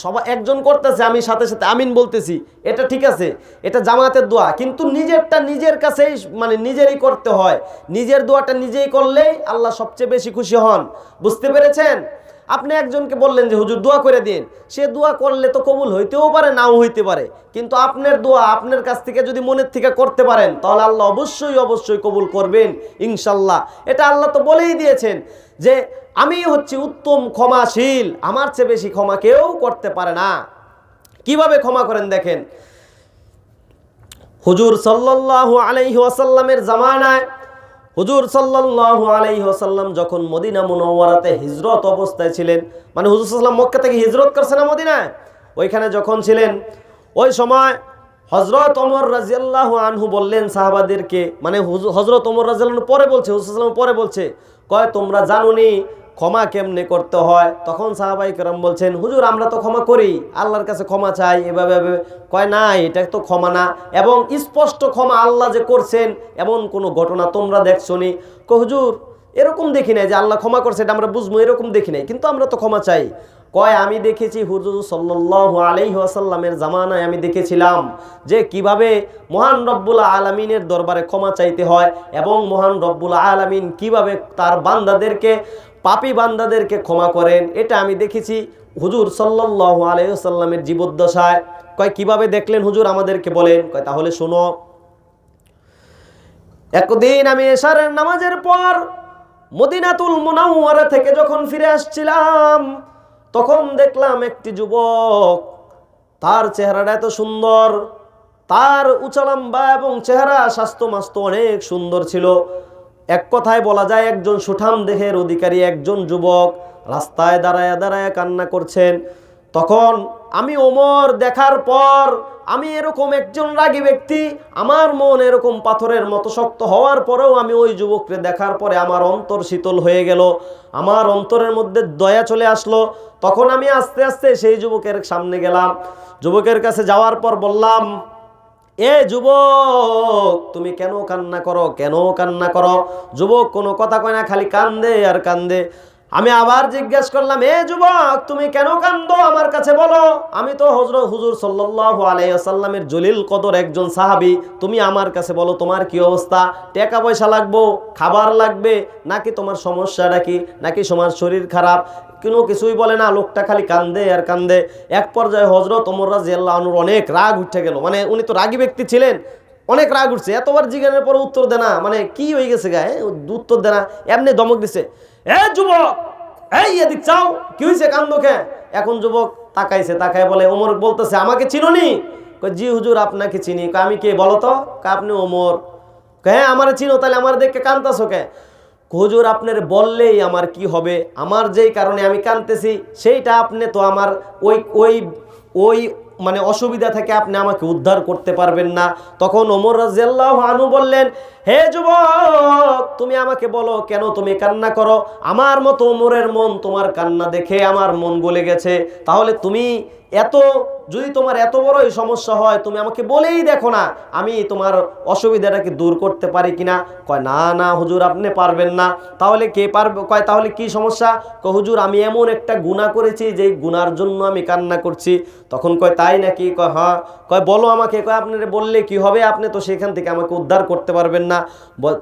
সবাই একজন করতেছে, আমি সাথে সাথে আমিন বলতেছি, এটা ঠিক আছে, এটা জামাতের দোয়া, কিন্তু নিজেরটা নিজের কাছেই মানে নিজেরই করতে হয়। নিজের দোয়াটা নিজেই করলেই আল্লাহ সবচেয়ে বেশি খুশি হন। বুঝতে পেরেছেন? আপনি একজনকে বললেন যে হুজুর দোয়া করে দিন, সে দোয়া করলে তো কবুল হইতেও পারে, নাও হইতে পারে, কিন্তু আপনার দোয়া আপনার কাছ থেকে যদি মনের থেকে করতে পারেন তাহলে আল্লাহ অবশ্যই অবশ্যই কবুল করবেন ইনশাল্লাহ। এটা আল্লাহ তো বলেই দিয়েছেন যে আমি হচ্ছি উত্তম ক্ষমাশীল, আমার চেয়ে বেশি ক্ষমা কেউ করতে পারে না। কিভাবে ক্ষমা করেন দেখেন, হুজুর সাল্লাল্লাহু আলাইহি ওয়াসাল্লামের জামানায় হুজুর সাল্লাল্লাহু আলাইহি ওয়াসাল্লাম যখন মদিনা মুনাওয়ারাতে হিজরত অবস্থায় ছিলেন, মানে হুজুর সাল্লাল্লাহু আলাইহি ওয়াসাল্লাম মক্কা থেকে হিজরত করছে না মদিনায়, ওইখানে যখন ছিলেন ওই সময় হযরত ওমর রাদিয়াল্লাহু আনহু বললেন সাহাবাদেরকে, মানে হযরত ওমর রাদিয়াল্লাহু আনহু পরে বলছে, হুজুর সাল্লাল্লাহু আলাইহি ওয়াসাল্লাম পরে বলছে, কয় তোমরা জানোনি ক্ষমা কেমনে করতে হয়? তখন সাহাবায়ে কেরাম বলছেন, হুজুর আমরা তো ক্ষমা করি, আল্লাহর কাছে ক্ষমা চাই এভাবে। কয় না, এটা তো ক্ষমা না, এবং স্পষ্ট ক্ষমা আল্লাহ যে করছেন এমন কোনো ঘটনা তোমরা দেখছনি? কয় হুজুর এরকম দেখি নাই যে আল্লাহ ক্ষমা করছে, এটা আমরা বুঝবো, এরকম দেখি নাই, কিন্তু আমরা তো ক্ষমা চাই। কয় আমি দেখেছি হুজুর সাল্লাল্লাহু আলাইহি ওয়াসাল্লামের জামানায় আমি দেখেছিলাম যে কিভাবে মহান রব্বুল আলামিনের দরবারে ক্ষমা চাইতে হয়, এবং মহান রব্বুল আলামিন কিভাবে তার বান্দাদেরকে, পাপী বান্দাদেরকে ক্ষমা করেন, এটা আমি দেখেছি হুজুর সাল্লাল্লাহু আলাইহি ওয়াসাল্লামের জীবদ্দশায়। কয় কিভাবে দেখলেন হুজুর আমাদেরকে বলেন। কয় তাহলে শোনো। একদিন আমি এশারের নামাজের পর মদিনাতুল মুনাওয়ারা থেকে যখন ফিরে আসছিলাম, তখন দেখলাম একটি যুবক, তার চেহারাটা এত সুন্দর, তার উঁচা লম্বা এবং চেহারা স্বাস্থ্য মাস্তো অনেক সুন্দর ছিল। এক কথায় বলা যায় একজন সুঠাম দেহের অধিকারী একজন যুবক রাস্তায় দাঁড়ায় দাঁড়ায় কান্না করছেন। তখন আমি ওমর দেখার পর, আমি এরকম একজন রাগী ব্যক্তি, আমার মন এরকম পাথরের মতো শক্ত হওয়ার পরেও আমি ওই যুবককে দেখার পরে আমার অন্তর শীতল হয়ে গেল, আমার অন্তরের মধ্যে দয়া চলে আসলো। তখন আমি আস্তে আস্তে সেই যুবকের সামনে গেলাম, যুবকের কাছে যাওয়ার পর বললাম, এ যুবক তুমি কেন কান্না করো, কেন কান্না করো? যুবক কোনো কথা কয় না, খালি কান্দে আর কান্দে। আমি আবার জিজ্ঞাসা করলাম, এ যুবক তুমি কেন কান্দো, আমার কাছে বলো, আমি তো হুজুর সাল্লাল্লাহু আলাইহি ওয়াসাল্লামের জলিল কদর একজন সাহাবী, তুমি আমার কাছে বলো তোমার কি অবস্থা, টাকা পয়সা লাগবো, খাবার লাগবে, নাকি তোমার সমস্যাটা কি, নাকি তোমার শরীর খারাপ? কোনো কিছুই বলে না, লোকটা খালি কান্দে আর কান্দে। এক পর্যায়ে হযরত ওমর রাদিয়াল্লাহু আনহুর অনেক রাগ উঠে গেল, মানে উনি তো রাগী ব্যক্তি ছিলেন, অনেক রাগ উঠছে, এতবার জিজ্ঞাসার পর উত্তর দেয় না, মানে কি হয়ে গেছে গায়ে, উত্তর দেয় না, এমনি ধমক দিছে, এ যুবক এই এদিক চাও, কি হয়েছে, কান্দো কে? এখন যুবক তাকাইছে, তাকায় বলে, ওমর বলতেছে আমাকে চিনোনি? কয় জি হুজুর আপনাকে চিনি। কয় আমি কে বলো তো? কয় আপনি ওমর। কয় হ্যাঁ আমার চিনো, তাহলে আমার দেখে কান্দতাছো কে? হুজুর আপনার বললেই আমার কি হবে, আমার যেই কারণে আমি কাঁদতেছি সেইটা আপনি তো আমার ওই ওই ওই মানে অসুবিধা থেকে আপনি আমাকে উদ্ধার করতে পারবেন না। তখন ওমর রাদিয়াল্লাহু আনহু বললেন, হে যুবক তুমি আমাকে বলো কেন তুমি কান্না করো? আমার মতো ওমরের মন তোমার কান্না দেখে আমার মন গলে গেছে, তাহলে তুমি যদি তোমার এত বড়ই সমস্যা হয় তুমি আমাকে বলেই দেখো না, আমি তোমার অসুবিধাটাকে দূর করতে পারি কিনা। কয় না না হুজুর আপনি পারবেন না। তাহলে কে পারবে? কয় তাহলে কি সমস্যা? কয় হুজুর আমি এমন একটা গুনাহ করেছি যেই গুনার জন্য আমি কান্না করছি। তখন কয় তাই নাকি? কয় হ্যাঁ। কয় বলো আমাকে। কয় আপনারা বললে কি হবে, আপনি তো সেখান থেকে আমাকে উদ্ধার করতে পারবেন না।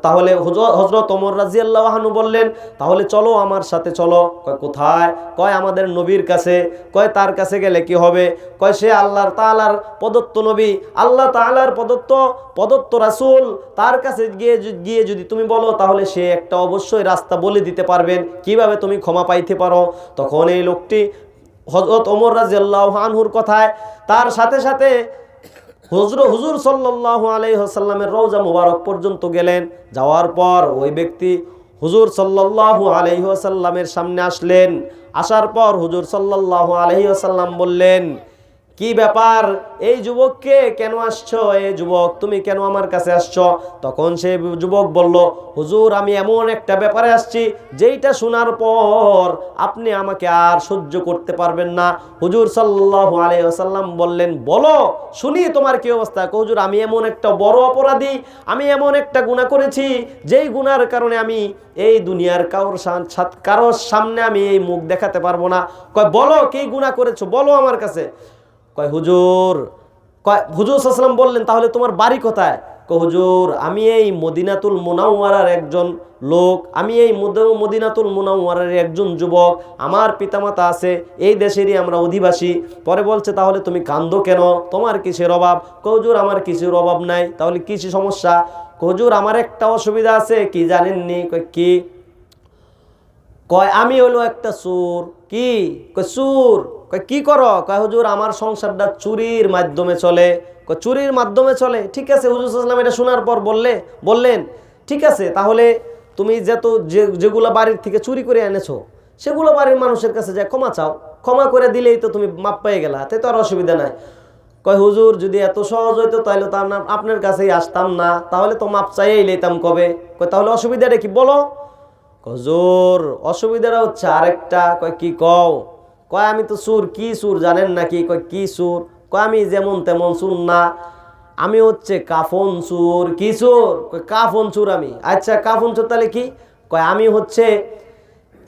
তাহলে হযরত ওমর রাদিয়াল্লাহু আনহু বললেন, তাহলে চলো আমার সাথে চলো। কয় কোথায়? কয় আমাদের নবীর কাছে। কয় তার কাছে গেলে কি হবে? কয় সে আল্লাহ তাআলার প্রদত্ত নবী, আল্লাহ তাআলার প্রদত্ত রাসূল, তার কাছে গিয়ে যদি তুমি বলো তাহলে সে একটা অবশ্যই রাস্তা বলে দিতে পারবেন কিভাবে তুমি ক্ষমা পাইতে পারো। তখন এই লোকটি হযরত ওমর রাদিয়াল্লাহু আনহুর কথায় তার সাথে সাথে হুজুর সাল্লাল্লাহু আলাইহি ওয়াসাল্লামের রওজা মুবারক পর্যন্ত গেলেন। যাওয়ার পর ওই ব্যক্তি হুজুর সাল্লাল্লাহু আলাইহি ওয়াসাল্লামের সামনে আসলেন। আসার পর হুজুর সাল্লাল্লাহু আলাইহি ওয়াসাল্লাম বললেন, কি ব্যাপার, এই যুবককে কেন আসছো? এই যুবক তুমি কেন আমার কাছে আসছো? তখন সেই যুবক বলল, হুজুর আমি এমন একটা ব্যাপারে আসছি যেইটা শোনার পর আপনি আমাকে আর সহ্য করতে পারবেন না। হুজুর সাল্লাল্লাহু আলাইহি ওয়াসাল্লাম বললেন, বলো শুনি তোমার কি অবস্থা। হুজুর আমি এমন একটা বড় অপরাধী, আমি এমন একটা গুনাহ করেছি যেই গুনার কারণে আমি এই দুনিয়ার কারোর সামনে আমি এই মুখ দেখাতে পারবো না। কয় বলো কি গুনাহ করেছো, বলো আমার কাছে। কয় হুজুর সাল্লাল্লাহু আলাইহি ওয়াসাল্লাম বললেন, তাহলে তোমার বাড়ি কোথায়? কয় হুজুর আমি এই মদিনাতুল মুনাওয়ারার একজন লোক, আমি এই মদিনাতুল মুনাওয়ারার একজন যুবক, আমার পিতামাতা আছে এই দেশেরই, আমরা অধিবাসী। পরে বলছে, তাহলে তুমি কান্দো কেন, তোমার কিসের অভাব? কয় হুজুর আমার কিছুর অভাব নাই। তাহলে কিসের সমস্যা? কয় হুজুর আমার একটা অসুবিধা আছে। কি জানেননি? কয় কি? কয় আমি হলো একটা চোর। কি? কয় চোর। কয় কি করো? কয় হুজুর আমার সংসারটা চুরির মাধ্যমে চলে। কয় চুরির মাধ্যমে চলে? ঠিক আছে। হুজুর সাল্লাল্লাহু আলাইহি ওয়াসাল্লাম এটা শোনার পর বললেন ঠিক আছে, তাহলে তুমি যেগুলো বাড়ির থেকে চুরি করে এনেছো সেগুলো বাড়ির মানুষের কাছে যায় ক্ষমা চাও, ক্ষমা করে দিলেই তো তুমি মাপ পেয়ে গেলা, তাই তো আর অসুবিধা নাই। কয় হুজুর যদি এত সহজ হইতো তাহলে তো আপনার কাছেই আসতাম না, তাহলে তো মাপ চাইই লইতাম কবে। কয় তাহলে অসুবিধাটা কি বলো? হুজুর অসুবিধাটা হচ্ছে আরেকটা। কয় কি কও? কয় আমি তো চোর। কি চোর জানেন নাকি? কয় কি চোর? কয় আমি যেমন তেমন চোর না, আমি হচ্ছে কাফন চোর। কি চোর? কয় কাফন চোর আমি। আচ্ছা কাফন চোর তাহলে কি? কয় আমি হচ্ছে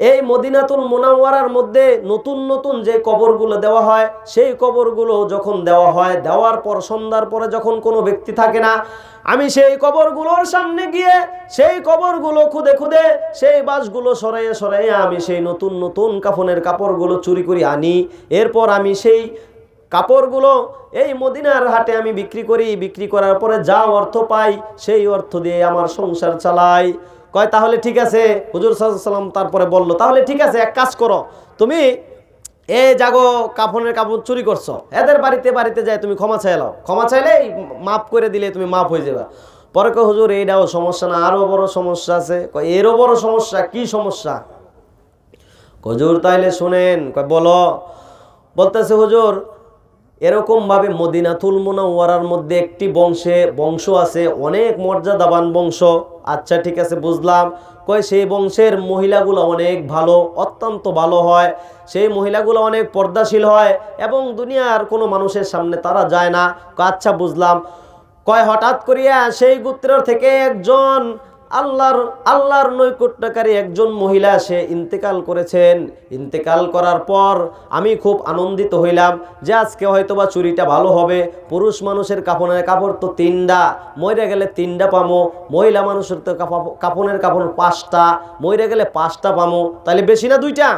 এই মদিনাতুল মুনাওয়ারার মধ্যে নতুন নতুন যে কবরগুলো দেওয়া হয়, সেই কবরগুলো যখন দেওয়া হয়, দেওয়ার পর সন্ধ্যার পরে যখন কোনো ব্যক্তি থাকে না, আমি সেই কবরগুলোর সামনে গিয়ে সেই কবরগুলো খুদে খুদে সেই বাঁশগুলো সরাইয়ে সরাইয়ে আমি সেই নতুন নতুন কাফনের কাপড়গুলো চুরি করে আনি। এরপর আমি সেই কাপড়গুলো এই মদিনার হাটে আমি বিক্রি করি। বিক্রি করার পরে যা অর্থ পাই সেই অর্থ দিয়ে আমার সংসার চালাই। কয় তাহলে ঠিক আছে। হুজুর সাল্লাল্লাহু আলাইহি ওয়াসাল্লাম তারপরে বলল তাহলে ঠিক আছে, এক কাজ করো, তুমি এই জাগো কাফনের কাপড় চুরি করছো, এদের বাড়িতে বাড়িতে যায় তুমি ক্ষমা চাইলাও, ক্ষমা চাইলেই মাফ করে দিলে তুমি মাফ হয়ে যাবে। পরে কয় হুজুর এইটাও সমস্যা না, আরো বড় সমস্যা আছে। কয় এরও বড় সমস্যা? কি সমস্যা? হুজুর তাইলে শুনেন। কয় বলো। বলতেছে হুজুর এরকম ভাবে মদিনাতুল মুনাওয়ারার মধ্যে একটি বংশ আছে, অনেক মর্যাদাবান বংশ। আচ্ছা ঠিক আছে বুঝলাম। কয় সেই বংশের মহিলাগুলো অনেক ভালো, অত্যন্ত ভালো হয়, সেই মহিলাগুলো অনেক পর্দাশীল হয় এবং দুনিয়ার কোনো মানুষের সামনে তারা যায় না। কয় আচ্ছা বুঝলাম। কয় হঠাৎ করিয়া সেই গোত্রের থেকে একজন আল্লাহর নৈকট্যকারী একজন মহিলা সে ইন্তেকাল করেছেন। ইন্তেকাল করার পর আমি খুব আনন্দিত হইলাম যে আজকে হয়তোবা চুরিটা ভালো হবে। পুরুষ মানুষের কাফনের কাপড় তো 3টা, মরে গেলে 3টা পামো। মহিলা মানুষের তো কাফনের কাপড় 5টা, মরে গেলে 5টা পামো, তাহলে বেশি না 2টা?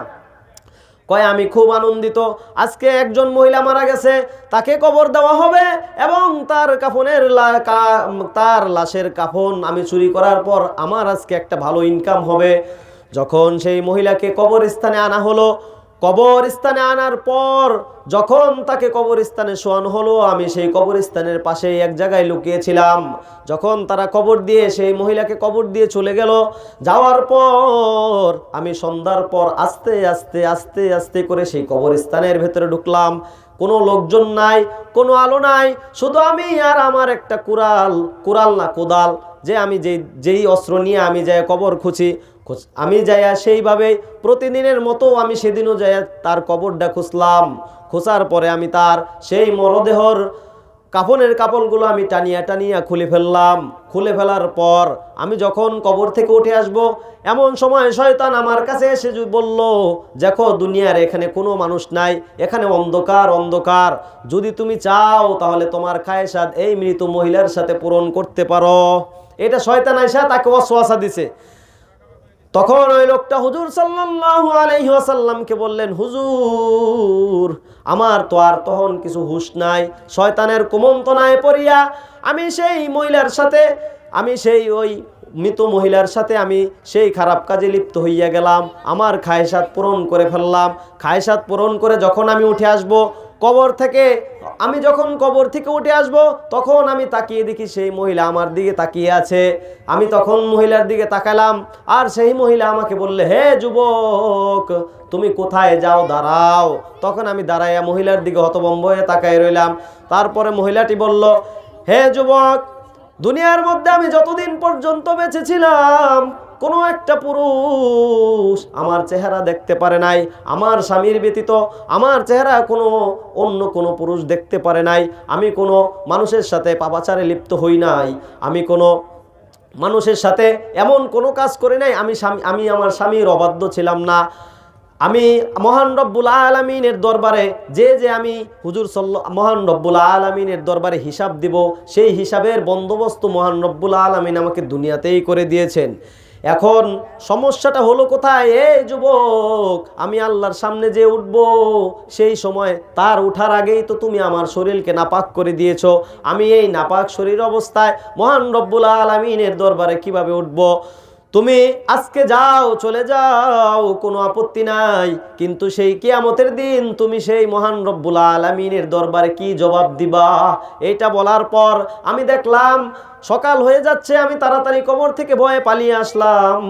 কয় আমি খুব আনন্দিত, আজকে একজন মহিলা মারা গেছে, তাকে কবর দেওয়া হবে এবং তার লাশের কাফন আমি চুরি করার পর আমার আজকে একটা ভালো ইনকাম হবে। যখন সেই মহিলাকে কবরস্থানে আনা হলো, কবরস্থানে আনার পর যখন তাকে কবরস্থানে শোয়ানো হলো, আমি সেই কবরস্থানের পাশে এক জায়গায় লুকিয়েছিলাম। যখন তারা কবর দিয়ে সেই মহিলাকে কবর দিয়ে চলে গেল, যাওয়ার পর আমি সন্ধ্যার পর আস্তে আস্তে আস্তে আস্তে করে সেই কবরস্থানের ভেতরে ঢুকলাম। কোনো লোকজন নাই, কোনো আলো নাই, শুধু আমি আর আমার একটা কোদাল, যে আমি যেই অস্ত্র নিয়ে আমি যাই কবর খুঁজি। আমি যাইয়া সেইভাবে প্রতিদিনের মতো আমি সেদিনও যাইয়া তার কবরটা খুঁজলাম। খোঁজার পরে আমি তার সেই মরদেহর কাফনের কাপড়গুলো আমি টানিয়া টানিয়া খুলে ফেললাম। খুলে ফেলার পর আমি যখন কবর থেকে উঠে আসব, এমন সময় শয়তান আমার কাছে এসে বলল, দেখো দুনিয়ার এখানে কোনো মানুষ নাই, এখানে অন্ধকার অন্ধকার, যদি তুমি চাও তাহলে তোমার খায়সাত এই মৃত মহিলার সাথে পূরণ করতে পারো। এটা শয়তান আইসা তাকে ওয়াসওয়াসা দিছে। তখন ওই লোকটা হুজুর সাল্লাল্লাহু আলাইহি ওয়াসাল্লামকে বললেন, হুজুর আমার তো আর তখন কিছু হুঁশ নাই, শয়তানের কুমন্ত্রণায় পড়িয়া আমি সেই ওই মৃত মহিলার সাথে আমি সেই খারাপ কাজে লিপ্ত হইয়া গেলাম। আমার খায়সাত পূরণ করে ফেললাম। খায়সাত পূরণ করে যখন আমি উঠে আসব যখন কবর থেকে উঠে আসব, তখন আমি তাকিয়ে দেখি সেই মহিলা আমার দিকে তাকিয়ে আছে। আমি তখন মহিলার দিকে তাকালাম, আর সেই মহিলা আমাকে বললে, হে যুবক তুমি কোথায় যাও, দাঁড়াও। তখন আমি দাঁড়াইয়া মহিলার দিকে হতভম্ব হয়ে তাকায় রইলাম। তারপরে মহিলাটি বলল, হে যুবক, দুনিয়ার মধ্যে আমি যতদিন পর্যন্ত বেঁচে ছিলাম কোনো একটা পুরুষ আমার চেহারা দেখতে পারে নাই, আমার স্বামীর ব্যতীত আমার চেহারা অন্য কোনো পুরুষ দেখতে পারে নাই। আমি কোনো মানুষের সাথে পাপাচারে লিপ্ত হই নাই, আমি কোনো মানুষের সাথে এমন কোনো কাজ করি নাই, আমি আমার স্বামীর অবাধ্য ছিলাম না। আমি মহান রব্বুল আলামিনের দরবারে আমি হুজুর মহান রব্বুল আলামিনের দরবারে হিসাব দিব, সেই হিসাবের বন্দোবস্ত মহান রব্বুল আলামিন আমাকে দুনিয়াতেই করে দিয়েছেন। এখন সমস্যাটা হলো কোথায়? এই যুবক, আমি আল্লাহর সামনে যে উঠব, সেই সময় তার উঠার আগেই তো তুমি আমার শরীরকে নাপাক করে দিয়েছো। আমি এই নাপাক শরীর অবস্থায় মহান রব্বুল আলামিনের দরবারে কিভাবে উঠব? তুমি আজকে যাও, চলে যাও, কোনো আপত্তি নাই, কিন্তু সেই কিয়ামতের দিন তুমি সেই মহান রব্বুল আলামিনের দরবারে কি জবাব দিবা? এটা বলার পর আমি দেখলাম সকাল হয়ে যাচ্ছে, আমি তাড়াতাড়ি কবর থেকে ভয়ে পালিয়ে আসলাম।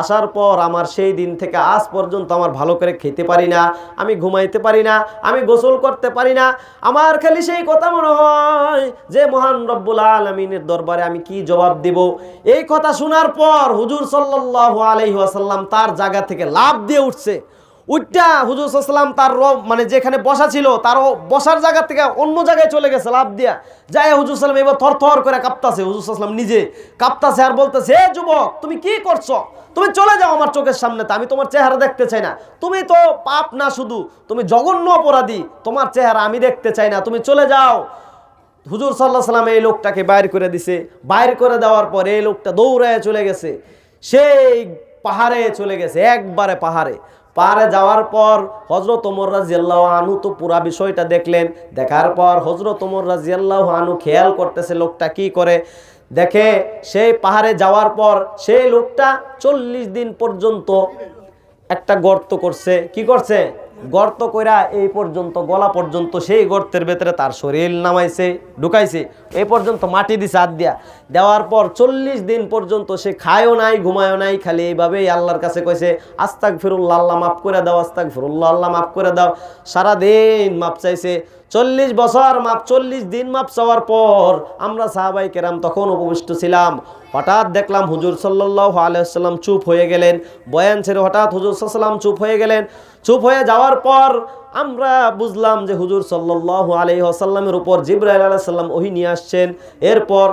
আসার পর আমার সেই দিন থেকে আজ পর্যন্ত আমার ভালো করে খেতে পারি না, আমি ঘুমাইতে পারি না, আমি গোসল করতে পারি না। আমার খালি সেই কথা মনে হয় যে মহান রব্বুল আলামিনের দরবারে আমি কি জবাব দিব। এই কথা শোনার পর হুজুর সাল্লাল্লাহু আলাইহি ওয়াসাল্লাম তার জায়গা থেকে লাফ দিয়ে উঠছে। উঠটা হুজুর সাল্লাল্লাহু তার মানে যেখানে বসা ছিল তার বসার জায়গা থেকে অন্য জায়গায় চলে গেছে লাফ দিয়া। যায় হুজুর সাল্লাম এবার থরথর করে কাঁপতাছে, হুজুর সাল্লাম নিজে কাঁপতাছে আর বলতেছে, হে যুবক, তুমি কি করছো? তুমি চলে যাও আমার চোখের সামনেতে, আমি তোমার চেহারা দেখতে চাই না। তুমি তো পাপ না শুধু, তুমি জঘন্য অপরাধী, তোমার চেহারা আমি দেখতে চাই না, তুমি চলে যাও। হুজুর সাল্লাল্লাহু আলাইহি ওয়াসাল্লাম এই লোকটাকে বাইর করে দিছে। বাইর করে দেওয়ার পর এই লোকটা দৌড়ায় চলে গেছে, সেই পাহাড়ে চলে গেছে, একবারে পাহাড়ে যাওয়ার পর হযরত ওমর রাদিয়াল্লাহু আনহু তো পুরা বিষয়টা দেখলেন। দেখার পর হযরত ওমর রাদিয়াল্লাহু আনহু খেয়াল করতেছে লোকটা কি করে। দেখে সেই পাহাড়ে যাওয়ার পর সেই লোকটা 40 দিন পর্যন্ত একটা গর্ত করছে। কি করছে? গর্ত কইরা এই পর্যন্ত গলা পর্যন্ত, সেই গর্তের ভেতরে তার শরীর নামাইছে, ঢুকাইছে, এই পর্যন্ত মাটি দিছে হাত দিয়া। দেওয়ার পর 40 দিন পর্যন্ত সে খায়ও নাই, ঘুমায়ও নাই, খালি এইভাবেই আল্লাহর কাছে কইছে আস্তাগফিরুল্লাহ, আল্লাহ মাফ করে দাও, আস্তাগফিরুল্লাহ, আল্লাহ মাফ করে দাও। সারাদিন মাপ চাইছে। 40 বছর মাপ, 40 দিন মাপ চাওয়ার পর আমরা সাহাবায়ে কেরাম তখন উপবিষ্ট ছিলাম। হঠাৎ দেখলাম হুজুর সাল্লাল্লাহু আলাইহি ওয়াসাল্লাম চুপ হয়ে গেলেন। বয়ান ছেড়ে হঠাৎ হুজুর সাল্লাল্লাহু আলাইহি ওয়াসাল্লাম চুপ হয়ে গেলেন। চুপ হয়ে যাওয়ার পর আমরা বুঝলাম যে হুজুর সাল্লাল্লাহু আলাইহি ওয়াসাল্লামের উপর জিবরাইল আলাইহিস সালাম ওহী নিয়ে আসছেন। এরপর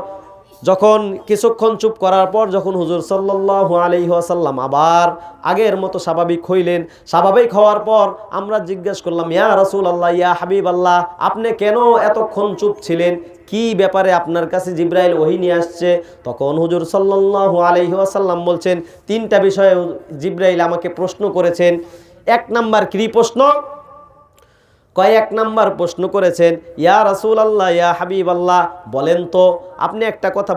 যখন কিছুক্ষণ চুপ করার পর যখন হুজুর সাল্লাল্লাহু আলাইহি ওয়াসাল্লাম আবার আগের মতো স্বাভাবিক হইলেন, স্বাভাবিক হওয়ার পর আমরা জিজ্ঞেস করলাম, ইয়া রাসূলুল্লাহ, ইয়া হাবিবাল্লাহ, আপনি কেন এতক্ষণ চুপ ছিলেন? কি ব্যাপারে আপনার কাছে জিবরাইল ওহী নিয়ে আসছে? তখন হুজুর সাল্লাল্লাহু আলাইহি ওয়াসাল্লাম বলছেন, 3টা বিষয়ে জিবরাইল আমাকে প্রশ্ন করেছেন। 1 নাম্বার কি প্রশ্ন? কয়েক নাম্বার প্রশ্ন করেছেন, ইয়া রাসূলুল্লাহ, ইয়া হাবিবাল্লাহ, বলেন তো আপনি একটা কথা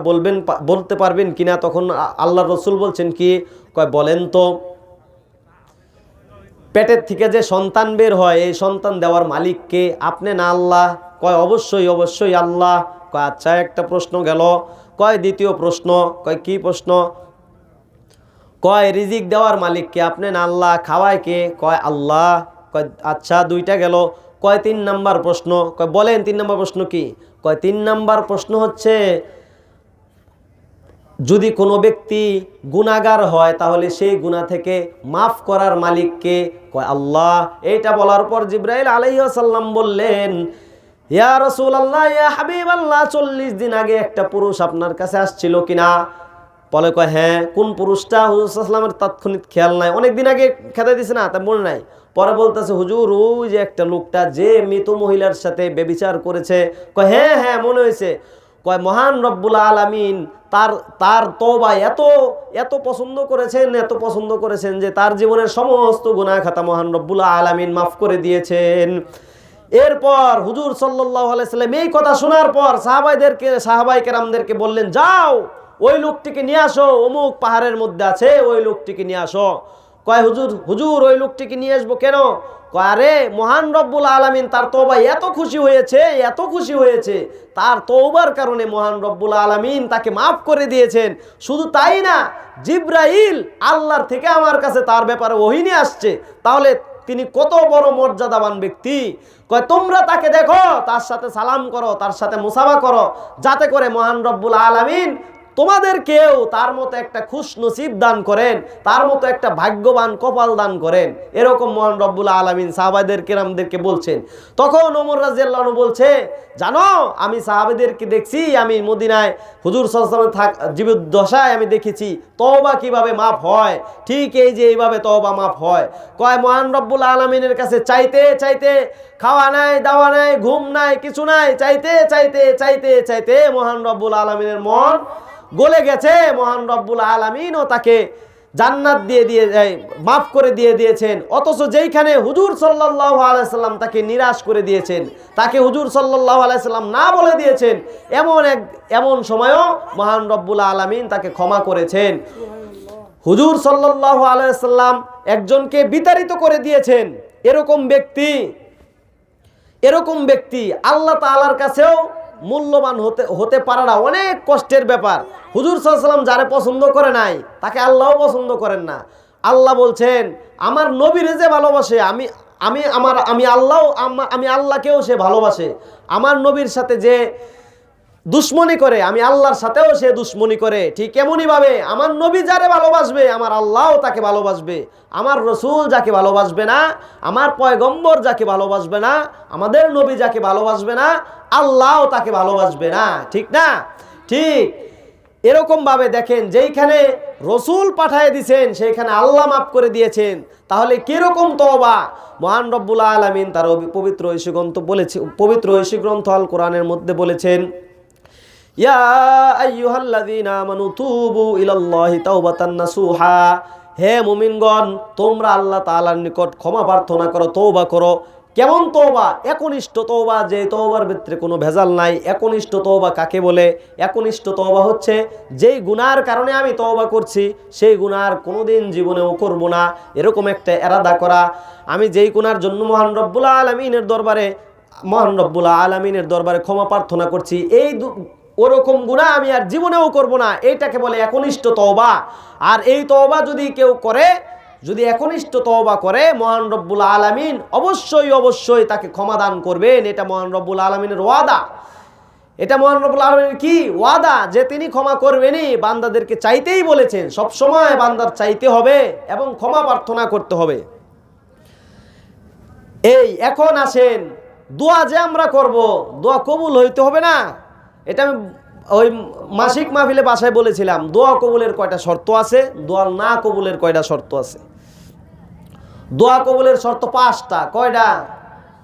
বলতে পারবেন কিনা? তখন আল্লাহর রাসূল বলছেন কি? কয় বলেন তো, পেটের থেকে যে সন্তান বের হয় এই সন্তান দেওয়ার মালিক কে? আপনি না আল্লাহ? কয় অবশ্যই অবশ্যই আল্লাহ। কয় আচ্ছা, একটা প্রশ্ন গেল। কয় দ্বিতীয় প্রশ্ন? কয় কি প্রশ্ন? কয় রিজিক দেওয়ার মালিক কে? আপনি না আল্লাহ? খাওয়ায় কে? কয় আল্লাহ। কয় আচ্ছা, 2টা গেল। কয় 3 নাম্বার প্রশ্ন? কয় বলেন 3 নাম্বার প্রশ্ন কি? কয় 3 নাম্বার প্রশ্ন হচ্ছে, যদি কোনো ব্যক্তি গুনাহগার হয় তাহলে সেই গুনাহ থেকে মাফ করার মালিক কে? কয় আল্লাহ। এইটা বলার পর জিবরাইল আলাইহিস সালাম বললেন, ইয়া রাসূলুল্লাহ, ইয়া হাবিবাল্লাহ, 40 দিন আগে একটা পুরুষ আপনার কাছে আসছিল কিনা? বলে কয় হ্যাঁ। কোন পুরুষটা? হুজুর সাল্লাল্লাহু আলাইহি ওয়াসাল্লামের তাৎক্ষণিক খেয়াল নাই, অনেক দিন আগে খেতে দিছে না, তা মনে নাই। পরে বলতেছে, হুজুর ওই যে একটা লোকটা যে মৃত মহিলার সাথে ব্যভিচার করেছে। কয় হ্যাঁ হ্যাঁ মনে হয়েছে। কয় মহান রব্বুল আলামিন তার তওবা এত পছন্দ করেছেন, এত পছন্দ করেছেন যে তার জীবনের সমস্ত গুনাহ খাতা মহান রব্বুল আলামিন মাফ করে দিয়েছেন। এরপর হুজুর সাল্লাল্লাহু আলাইহি সাল্লাম এই কথা শোনার পর সাহাবায়ে কেরামদেরকে বললেন, যাও ওই লোকটিকে নিয়ে আসো, অমুক পাহাড়ের মধ্যে আছে, ওই লোকটিকে নিয়ে আসো। কয় হুজুর ওই লোকটিকে নিয়ে আসবো কেন? কয় আরে মহান রব্বুল আলামিন তার তওবায় এত খুশি হয়েছে, তার তওবার কারণে মহান রব্বুল আলামিন তাকে মাফ করে দিয়েছেন। শুধু তাই না, জিবরাইল আল্লাহর থেকে আমার কাছে তার ব্যাপারে ওহী নিয়ে আসছে। তাহলে তিনি কত বড় মর্যাদাবান ব্যক্তি। কয় তোমরা তাকে দেখো, তার সাথে সালাম করো, তার সাথে মুসাফা করো, যাতে করে মহান রব্বুল আলামিন তোমাদেরকেও তার মতো একটা খুশ নসিব দান করেন, তার মতো একটা ভাগ্যবান কপাল দান করেন। এরকম মহান রব্বুল আলামিন সাহাবাদের কেরামদেরকে বলছেন। তখন ওমর রাদিয়াল্লাহু আনহু বলছে, জানো আমি সাহাবাদেরকে দেখছি, আমি মদিনায় হুজুর সাল্লাল্লাহু আলাইহি ওয়াসাল্লাম জীবদ্দশায় আমি দেখেছি তওবা কিভাবে মাফ হয়, ঠিক এই যে এইভাবে তওবা মাফ হয়। কয় মহান রব্বুল আলামিনের কাছে চাইতে চাইতে, খাওয়া নাই, দাওয়া নাই, ঘুম নাই, কিছু নাই, চাইতে চাইতে চাইতে চাইতে মহান রব্বুল আলামিনের মন গলে গেছে। মহান রব্বুল আলামিনও তাকে জান্নাত দিয়ে মাফ করে দিয়েছেন। অথচ যেইখানে হুজুর সাল্লাল্লাহু আলাইহি সাল্লাম তাকে নিরাশ করে দিয়েছেন, তাকে হুজুর সাল্লাল্লাহু আলাইহি সাল্লাম না বলে দিয়েছেন, এমন সময়ও মহান রব্বুল আলামিন তাকে ক্ষমা করেছেন। হুজুর সাল্লাল্লাহু আলাইহি সাল্লাম একজনকে বিতাড়িত করে দিয়েছেন। এরকম ব্যক্তি আল্লাহ তাআলার কাছেও মূল্যবান হতে পারাটা অনেক কষ্টের ব্যাপার। হুজুর সাল্লাল্লাহু আলাইহি সাল্লাম যারে পছন্দ করে নাই তাকে আল্লাহও পছন্দ করেন না। আল্লাহ বলছেন আমার নবীরে যে ভালোবাসে আমি আল্লাহকেও সে ভালোবাসে। আমার নবীর সাথে যে দুশ্মনী করে আমি আল্লাহর সাথেও সে দুশ্মনী করে। ঠিক এমনই ভাবে আমার নবী যারে ভালোবাসবে আমার আল্লাহও তাকে ভালোবাসবে। আমার রসুল যাকে ভালোবাসবে না, আমার পয়গম্বর যাকে ভালোবাসবে না, আমাদের নবী যাকে ভালোবাসবে না, আল্লাহও তাকে ভালোবাসবে না। ঠিক না? ঠিক এরকম ভাবে দেখেন যেইখানে রসুল পাঠিয়ে দিয়েছেন সেইখানে আল্লাহ মাফ করে দিয়েছেন। তাহলে কিরকম তওবা! মহান রব্বুল আলামিন তার পবিত্র ঐশী গ্রন্থ আল কোরআনের মধ্যে বলেছেন, ইয়া আইয়ুহাল্লাযীনা আমানু তুবু ইলাল্লাহি তাওবাতান নাসুহা, হে মুমিনগণ তোমরা আল্লাহ তাআলার নিকট ক্ষমা প্রার্থনা করো, তওবা করো। কেমন তওবা? একনিষ্ঠ তওবা, যে তওবার ভিতরে কোনো ভেজাল নাই। একনিষ্ঠ তওবা কাকে বলে? একনিষ্ঠ তওবা হচ্ছে যেই গুনার কারণে আমি তওবা করছি সেই গুনার কোনোদিন জীবনেও করব না, এরকম একটা ইরাদা করা। আমি যেই গুনার জন্য মহান রব্বুল আলামিনের দরবারে ক্ষমা প্রার্থনা করছি, এই ওরকম গুনাহ আমি আর জীবনেও করব না, এইটাকে বলে একনিষ্ঠ তওবা। আর এই তওবা যদি কেউ করে, যদি একনিষ্ঠ তওবা করে, মহান রব্বুল আলামিন অবশ্যই তাকে ক্ষমা দান করবেন। এটা মহান রব্বুল আলামিনের ওয়াদা। এটা মহান রব্বুল আলামিনের কি ওয়াদা যে তিনি ক্ষমা করবেনই। বান্দাদেরকে চাইতেই বলেছেন, সব সময় বান্দার চাইতে হবে এবং ক্ষমা প্রার্থনা করতে হবে। এখন আসেন, দোয়া যে আমরা করব, দোয়া কবুল হইতে হবে না? এটা আমি ওই মাসিক মাহফিলে বাসায় বলেছিলাম, দোয়া কবুলের কয়টা শর্ত আছে, দোয়া না কবুলের কয়টা শর্ত আছে। দোয়া কবুলের শর্ত 5টা। কয়টা?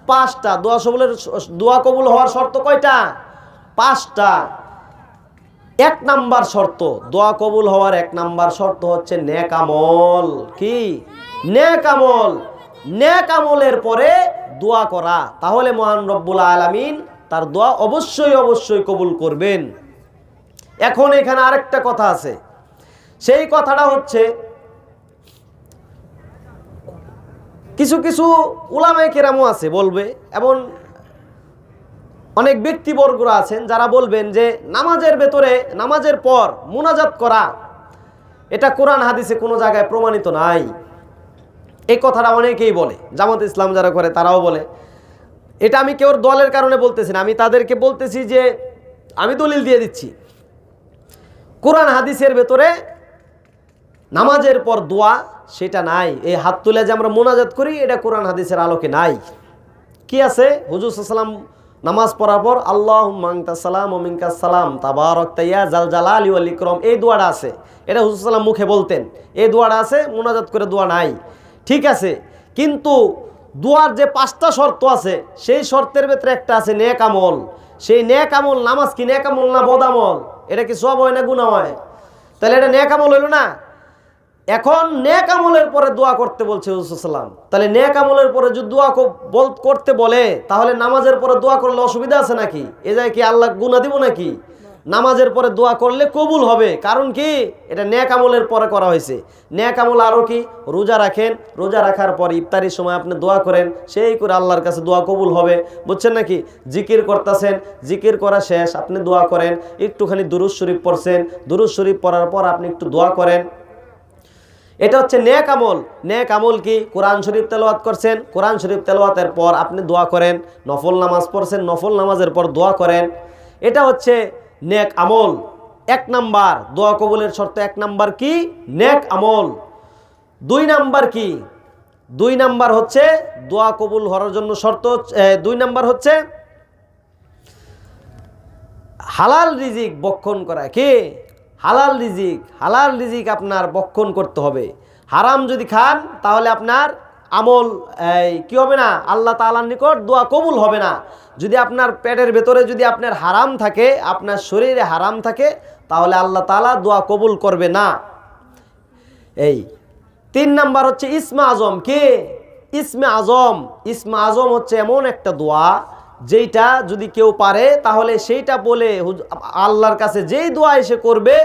5টা। দোয়া কবুল হওয়ার শর্ত কয়টা? 5টা। 1 নাম্বার শর্ত, দোয়া কবুল হওয়ার 1 নাম্বার শর্ত হচ্ছে নেক আমল। কি? নেক আমল। নেক আমলের পরে দোয়া করা, তাহলে মহান রব্বুল আলামিন তার দোয়া অবশ্যই কবুল করবেন। এখন এখানে আরেকটা কথা আছে, সেই কথাটা হচ্ছে কিছু উলামায়ে কেরামও আছে বলবে, এমন অনেক ব্যক্তিবর্গরা আছেন যারা বলবেন যে নামাজের পর মুনাজাত করা এটা কোরআন হাদিসে কোনো জায়গায় প্রমাণিত নাই। এই কথাটা অনেকেই বলে, জামাত ইসলাম যারা করে তারাও বলে। এটা আমি কেউর দলের কারণে বলতেছি না, আমি তাদেরকে বলতেছি যে আমি দলিল দিয়ে দিচ্ছি, কোরআন হাদিসের ভেতরে নামাজের পর দোয়া সেটা নাই। এই হাত তুলে যে আমরা মোনাজাত করি এটা কোরআন হাদিসের আলোকে নাই। কি আছে? হুজুর সাল্লাল্লাহু আলাইহি ওয়াসাল্লাম নামাজ পড়ার পর আল্লাহুম্মা আনতাস সালাম ওয়া মিনকাস সালাম তাবারাকতা ইয়া যাল জালালি ওয়াল ইকরাম, এই দোয়াটা আছে। এটা হুজুর সাল্লাল্লাহু আলাইহি ওয়াসাল্লাম মুখে বলতেন, এই দোয়াটা আছে, মোনাজাত করে দোয়া নাই। ঠিক আছে, কিন্তু দোয়ার যে 5টা শর্ত আছে সেই শর্তের ভেতরে একটা আছে নেক আমল। সেই নেক আমল, নামাজ কি নেক আমল না বদ আমল? এটা কি সওয়াব হয় না গুনাহ হয়? তাহলে এটা নেক আমল হইল না? এখন নেক আমলের পরে দোয়া করতে বলছে হুজুর সাল্লাল্লাহু আলাইহি ওয়াসাল্লাম। তাহলে নেক আমলের পরে যদি দোয়া করতে বলে তাহলে নামাজের পরে দোয়া করলে অসুবিধা আছে নাকি? এ যায় কি আল্লাহ গুনাহ দিব নাকি? নামাজের পরে দোয়া করলে কবুল হবে। কারণ কি? এটা নেক আমলের পরে করা হয়েছে। নেক আমল আরও কি? রোজা রাখেন, রোজা রাখার পর ইফতারির সময় আপনি দোয়া করেন, সেই করে আল্লাহর কাছে দোয়া কবুল হবে। বুঝছেন নাকি? জিকির করতেছেন, জিকির করা শেষ আপনি দোয়া করেন, একটুখানি দুরূদ শরীফ পড়ছেন, দুরূদ শরীফ পড়ার পর আপনি একটু দোয়া করেন। এটা হচ্ছে নেক আমল। নেক আমল কি? কোরআন শরীফ তেলাওয়াত করছেন, কোরআন শরীফ তেলাওয়াতের পর আপনি দোয়া করেন, নফল নামাজ পড়ছেন, নফল নামাজের পর দোয়া করেন, এটা হচ্ছে নেক আমল। 1 নাম্বার দোয়া কবুলের শর্ত 1 নাম্বার কি? নেক আমল। 2 নাম্বার কি? 2 নাম্বার হচ্ছে দোয়া কবুল হওয়ার জন্য শর্ত 2 নাম্বার হচ্ছে হালাল রিজিক ভক্ষণ করা। কি? হালাল রিজিক আপনার ভক্ষণ করতে হবে। হারাম যদি খান তাহলে আপনার আমল কি হবে না? আল্লাহ তাআলার নিকট দোয়া কবুল হবে না। যদি আপনার পেটের ভেতরে যদি আপনার হারাম থাকে, আপনার শরীরে হারাম থাকে, তাহলে আল্লাহ তাআলা দোয়া কবুল করবে না। 3 নাম্বার হচ্ছে ইসমে আজম। কি? ইসমে আজম হচ্ছে এমন একটা দোয়া যেটা যদি কেউ পারে তাহলে সেইটা বলে আল্লাহর কাছে যেই দোয়া এসে করবে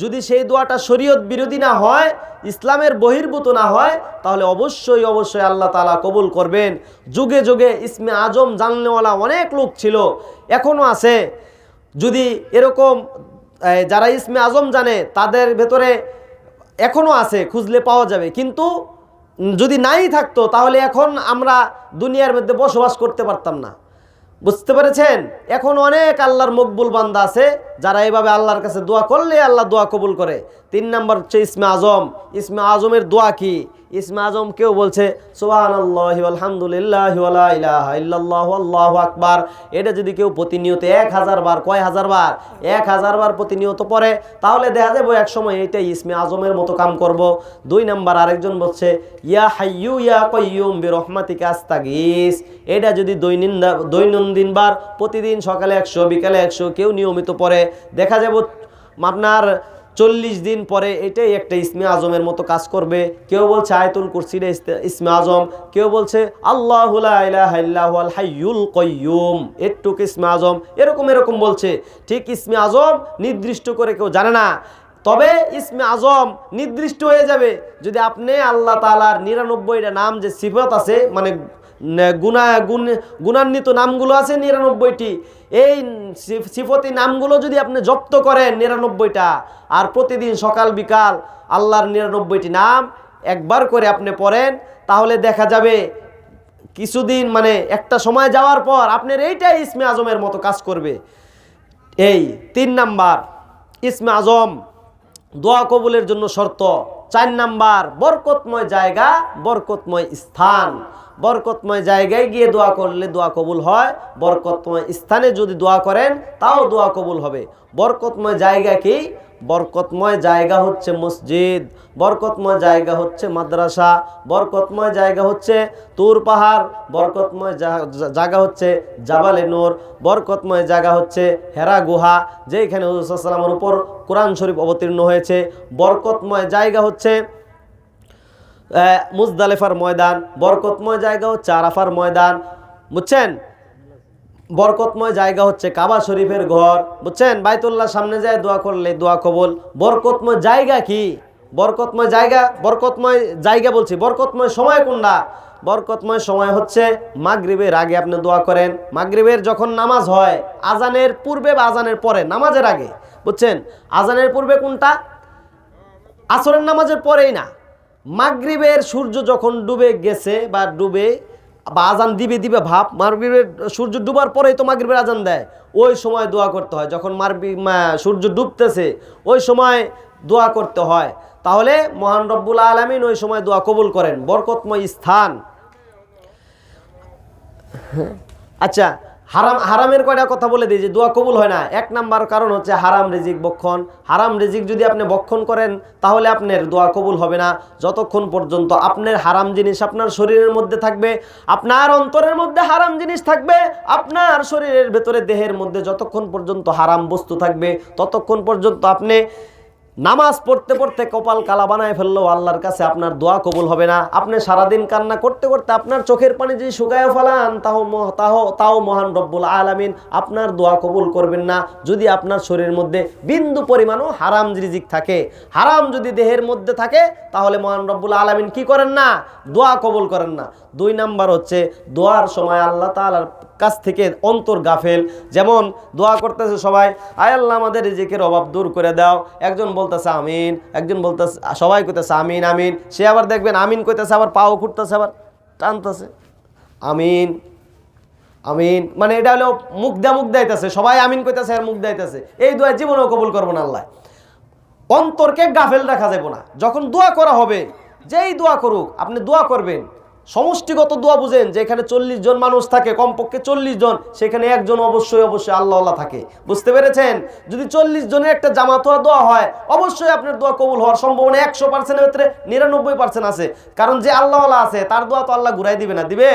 যদি সেই দোয়াটা শরীয়ত বিরোধী না হয়, ইসলামের বহির্ভূত না হয়, তাহলে অবশ্যই অবশ্যই আল্লাহ তাআলা কবুল করবেন। যুগে যুগে ইসমে আজম জাননেওয়ালা অনেক লোক ছিল, এখনও আছে। যদি এরকম যারা ইসমে আজম জানে তাদের ভেতরে এখনও আছে, খুঁজলে পাওয়া যাবে। কিন্তু যদি নাই থাকতো তাহলে এখন আমরা দুনিয়ার মধ্যে বসবাস করতে পারতাম না। বুঝতে পেরেছেন? এখন অনেক আল্লাহর মকবুল বান্দা আছে যারা এইভাবে আল্লাহর কাছে দোয়া করলে আল্লাহ দোয়া কবুল করে। 3 নম্বর হচ্ছে ইসমে আজম। ইসমে আজমের দোয়া কি? ইসমে আজম কেউ বলছে সুবহানাল্লাহি আলহামদুলিল্লাহি ওয়া লা ইলাহা ইল্লাল্লাহু আল্লাহু আকবার। এটা যদি কেউ প্রতিনিয়ত 1000 বার, কয় হাজার বার? 1000 বার প্রতিনিয়ত পড়ে, তাহলে দেখা যাবে এক সময় এইটাই ইসমে আজমের মতো কাম করব। 2 নম্বর আরেকজন বলছে ইয়া হাইয়্যু ইয়া কাইয়্যুম বিরহমাতিকা আস্তাগীস। এটা যদি দৈনন্দিন বার প্রতিদিন সকালে 100 বিকালে 100 কেউ নিয়মিত পড়ে, দেখা যাবে আপনার 40 দিন পরে এটাই একটা ইসমে আজমের মতো কাজ করবে। কেউ বলছে আয়াতুল কুরসিটা ইসমে আজম, কেউ বলছে আল্লাহু লা ইলাহা ইল্লা হুয়াল হাইয়ুল কাইয়্যুম, এটুক ইসমে আজম, এরকম বলছে। ঠিক ইসমে আজম নির্দিষ্ট করে কেউ জানে না। তবে ইসমে আজম নির্দিষ্ট হয়ে যাবে যদি আপনি আল্লাহ তাআলার 99টা নাম যে সিফাত আছে, মানে গুণান্বিত নামগুলো আছে 99টি, এই সিফতি নামগুলো যদি আপনি জপ্ত করেন 99টা, আর প্রতিদিন সকাল বিকাল আল্লাহর 99টি নাম একবার করে আপনি পড়েন, তাহলে দেখা যাবে কিছুদিন মানে একটা সময় যাওয়ার পর আপনার এইটাই ইসমে আজমের মতো কাজ করবে। এই 3 নাম্বার ইসমে আজম দোয়া কবুলের জন্য শর্ত। 4 নাম্বার বরকতময় জায়গা, বরকতময় স্থান। বরকতময় জায়গায় গিয়ে দোয়া করলে দোয়া কবুল হয়, বরকতময় স্থানে যদি দোয়া করেন তাও দোয়া কবুল হবে। বরকতময় জায়গা কি? বরকতময় জায়গা হচ্ছে মসজিদ, বরকতময় জায়গা হচ্ছে মাদ্রাসা, বরকতময় জায়গা হচ্ছে তুর পাহাড়, বরকতময় জায়গা হচ্ছে জাবালে নূর, বরকতময় জায়গা হচ্ছে হেরা গুহা যেখানে হুজুর সাল্লাল্লাহু আলাইহি ওয়াসাল্লামের উপর কোরআন শরীফ অবতীর্ণ হয়েছে। বরকতময় জায়গা হচ্ছে মুজদালিফার ময়দান, বরকতময় জায়গা হচ্ছে আরাফার ময়দান, বুঝছেন? বরকতময় জায়গা হচ্ছে কাবা শরীফের ঘর, বুঝছেন? বাইতুল্লাহ সামনে যায় দোয়া করলে দোয়া কবুল। বরকতময় জায়গা কি? বরকতময় জায়গা বলছি। বরকতময় সময় কোনটা? বরকতময় সময় হচ্ছে মাগরিবের আগে আপনি দোয়া করেন। মাগরিবের যখন নামাজ হয়, আজানের পূর্বে বা আজানের পরে, নামাজের আগে, বুঝছেন? আজানের পূর্বে কোনটা? আসরের নামাজের পরেই না, মাগরিবের সূর্য যখন ডুবে গেছে বা ডুবে বা আজান দিবে ভাব, মাগরিবের সূর্য ডুবার পরেই তো মাগরিবের আজান দেয়, ওই সময় দোয়া করতে হয়। যখন সূর্য ডুবতেছে ওই সময় দোয়া করতে হয়, তাহলে মহান রব্বুল আলামিন ওই সময় দোয়া কবুল করেন। বরকতময় স্থান। আচ্ছা, হারামের কয়টা কথা বলে দিই যে দোয়া কবুল হয় না। 1 নাম্বার কারণ হচ্ছে হারাম রিজিক ভক্ষণ। হারাম রিজিক যদি আপনি ভক্ষণ করেন তাহলে আপনার দোয়া কবুল হবে না যতক্ষণ পর্যন্ত আপনার হারাম জিনিস আপনার শরীরের মধ্যে থাকবে, আপনার অন্তরের মধ্যে হারাম জিনিস থাকবে, আপনার শরীরের ভেতরে দেহের মধ্যে যতক্ষণ পর্যন্ত হারাম বস্তু থাকবে ততক্ষণ পর্যন্ত আপনি নামাজ পড়তে পড়তে কপাল কালা বানায় ফেললেও আল্লাহর কাছে আপনার দোয়া কবুল হবে না। আপনি সারাদিন কান্না করতে করতে আপনার চোখের পানি যদি শুকায় ফেলান তাও মহান রব্বুল আলামিন আপনার দোয়া কবুল করবেন না যদি আপনার শরীরের মধ্যে বিন্দু পরিমাণও হারাম রিজিক থাকে। হারাম যদি দেহের মধ্যে থাকে তাহলে মহান রব্বুল আলামিন কি করেন না? দোয়া কবুল করেন না। 2 নাম্বার হচ্ছে দোয়ার সময় আল্লাহ তাআলার কাছ থেকে অন্তর গাফেল। যেমন দোয়া করতেছে সবাই, আয় আল্লাহ আমাদের রিজিকের অভাব দূর করে দাও, একজন বলতেছে আমিন, একজন বলতেছে, সবাই কইতেছে আমিন আমিন, সে আবার দেখবেন আমিন কইতেছে আবার পাও খুঁড়তেছে আবার টানতেছে আমিন আমিন, মানে এটা হলো মুখ দাইতেছে, সবাই আমিন কইতেছে আর মুখ দাইতেছে। এই দোয়া জীবনেও কবুল করবো না আল্লাহ। অন্তরকে গাফেল রাখা যাবে না। যখন দোয়া করা হবে, যেই দোয়া করুক আপনি দোয়া করবেন, সমষ্টিগত দোয়া বুঝেন যে এখানে 40 জন মানুষ থাকে, কমপক্ষে 40 জন, সেখানে একজন অবশ্যই আল্লাহ থাকে। বুঝতে পেরেছেন? যদি 40 জনের একটা জামাত হওয়া দোয়া হয় অবশ্যই আপনার দোয়া কবুল হওয়ার সম্ভাবনা 100% এর ভিতরে 99% আছে। কারণ যে আল্লাহ আছে তার দোয়া তো আল্লাহ ঘুরাই দিবে না, দিবে?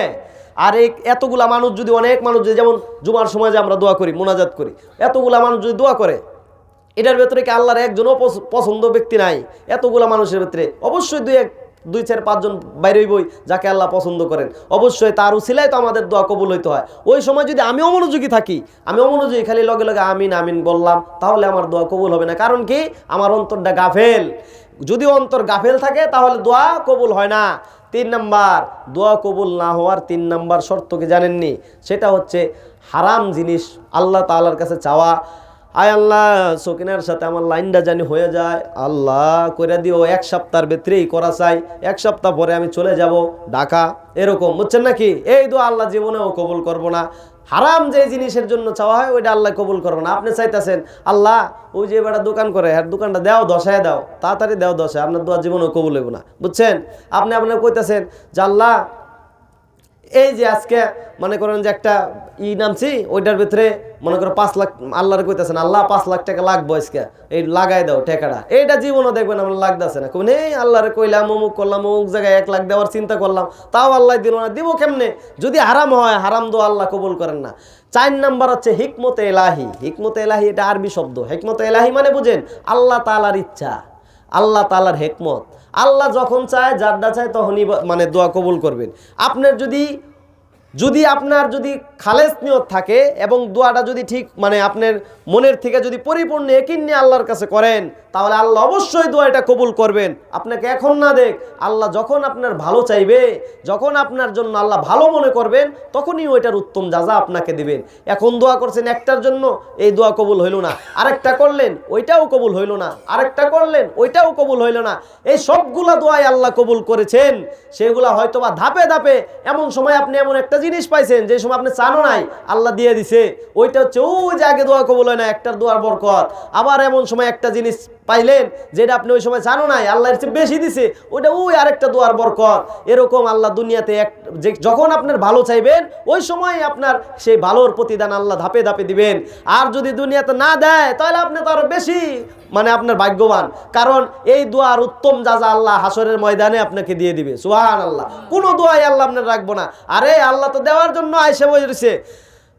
আর এতগুলা মানুষ যদি, অনেক মানুষ যেমন জুমার সময় যে আমরা দোয়া করি, মোনাজাত করি, এতগুলা মানুষ যদি দোয়া করে, এটার ভেতরে কি আল্লাহর একজনও পছন্দ ব্যক্তি নাই? এতগুলা মানুষের ভেতরে অবশ্যই 2-4-5 জন বাইরে হইবই যাকে আল্লাহ পছন্দ করেন, অবশ্যই তার উসিলায় তো আমাদের দোয়া কবুল হইতে হয়। ওই সময় যদি আমি অমনোযোগী থাকি, আমি অমনোযোগী খালি লগে লগে আমিন আমিন বললাম, তাহলে আমার দোয়া কবুল হবে না। কারণ কি, আমার অন্তরটা গাফেল। যদি অন্তর গাফেল থাকে তাহলে দোয়া কবুল হয় না। 3 নাম্বার, দোয়া কবুল না হওয়ার 3 নাম্বার শর্ত কি জানেননি? সেটা হচ্ছে হারাম জিনিস আল্লাহ তাআলার কাছে চাওয়া। আয় আল্লাহ, সকিনার সাথে আমার লাইনটা জানি হয়ে যায়, আল্লাহ করে দিও, 1 সপ্তাহের ভেতরেই করা চাই, 1 সপ্তাহ পরে আমি চলে যাব ঢাকা, এরকম বুঝছেন নাকি? এই দোয়া আল্লাহ জীবনেও কবুল করবো না। হারাম যে জিনিসের জন্য চাওয়া হয় ওইটা আল্লাহ কবুল করবো না। আপনি চাইতেছেন আল্লাহ ওই যে এবার দোকান করে, হ্যাঁ দোকানটা দাও, 10,000 দাও, তাড়াতাড়ি দাও 10,000, আপনার দোয়া জীবনেও কবুল হইব না, বুঝছেন? আপনি আপনার কইতেছেন যে আল্লাহ এই যে আজকে মনে করেন যে একটা নামছি, ওইটার ভিতরে মনে করো 5 লাখ, আল্লাহরে কইতেছেন আল্লাহ 5 লাখ টাকা লাগবো আজকে, এই লাগাই দাও টাকাটা। এইটা জীবনও দেখবেন আমরা লাগতেছে না। কোন এই আল্লাহরে কইলাম অমুক করলাম, অমুক জায়গায় 1 লাখ দেওয়ার চিন্তা করলাম, তাও আল্লাহ দিল না। দিব কেমনে? যদি হারাম হয়, হারাম দোয়া আল্লাহ কবুল করেন না। 4 নাম্বার হচ্ছে হিকমতে এলাহি। হিকমতে এলাহি এটা আরবি শব্দ। হিকমতে এলাহি মানে বুঝেন আল্লাহ তাআলার ইচ্ছা, আল্লাহ তাআলার হিকমত। আল্লাহ যখন চায়, যারটা চায় তখনই মানে দোয়া কবুল করবেন। আপনার যদি আপনার যদি খালেস নিয়ত থাকে এবং দোয়াটা যদি ঠিক মানে আপনার মনের থেকে যদি পরিপূর্ণ ইয়াকিন নিয়ে আল্লাহর কাছে করেন, তাহলে আল্লাহ অবশ্যই দোয়াটা কবুল করবেন। আপনাকে এখন না দেখ, আল্লাহ যখন আপনার ভালো চাইবে, যখন আপনার জন্য আল্লাহ ভালো মনে করবেন, তখনই ওইটার উত্তম জাযা আপনাকে দিবেন। এখন দোয়া করছেন একটার জন্য, এই দোয়া কবুল হইল না, আরেকটা করলেন ওইটাও কবুল হইল না, আরেকটা করলেন ওইটাও কবুল হইল না। এই সবগুলা দোয়াই আল্লাহ কবুল করেছেন, সেগুলা হয়তোবা ধাপে ধাপে, এমন সময় আপনি এমন একটা জিনিস পাইছেন যে সময় আপনি চানো নাই, আল্লাহ দিয়ে দিছে। ওইটা হচ্ছে ওই যে আগে দোয়া কবুল হয় না, একটার দোয়ার বরকত। আবার এমন সময় একটা জিনিস পাইলেন যেটা আপনি ওই সময় জানো নাই, আল্লাহ এর চেয়ে বেশি দিছে, ওইটা ওই আরেকটা দোয়ার বরকত। এরকম আল্লাহ দুনিয়াতে যখন আপনার ভালো চাইবেন, ওই সময় আপনার সেই ভালোর প্রতিদান আল্লাহ ধাপে ধাপে দিবেন। আর যদি দুনিয়াতে না দেয়, তাহলে আপনি তো আরো বেশি মানে আপনার ভাগ্যবান, কারণ এই দোয়ার উত্তম জাযা আল্লাহ হাসরের ময়দানে আপনাকে দিয়ে দিবে। সুবহানাল্লাহ। কোনো দোয়াই আল্লাহ আপনার রাখবো না। আরে আল্লাহ তো দেওয়ার জন্য আইসা বসেছে।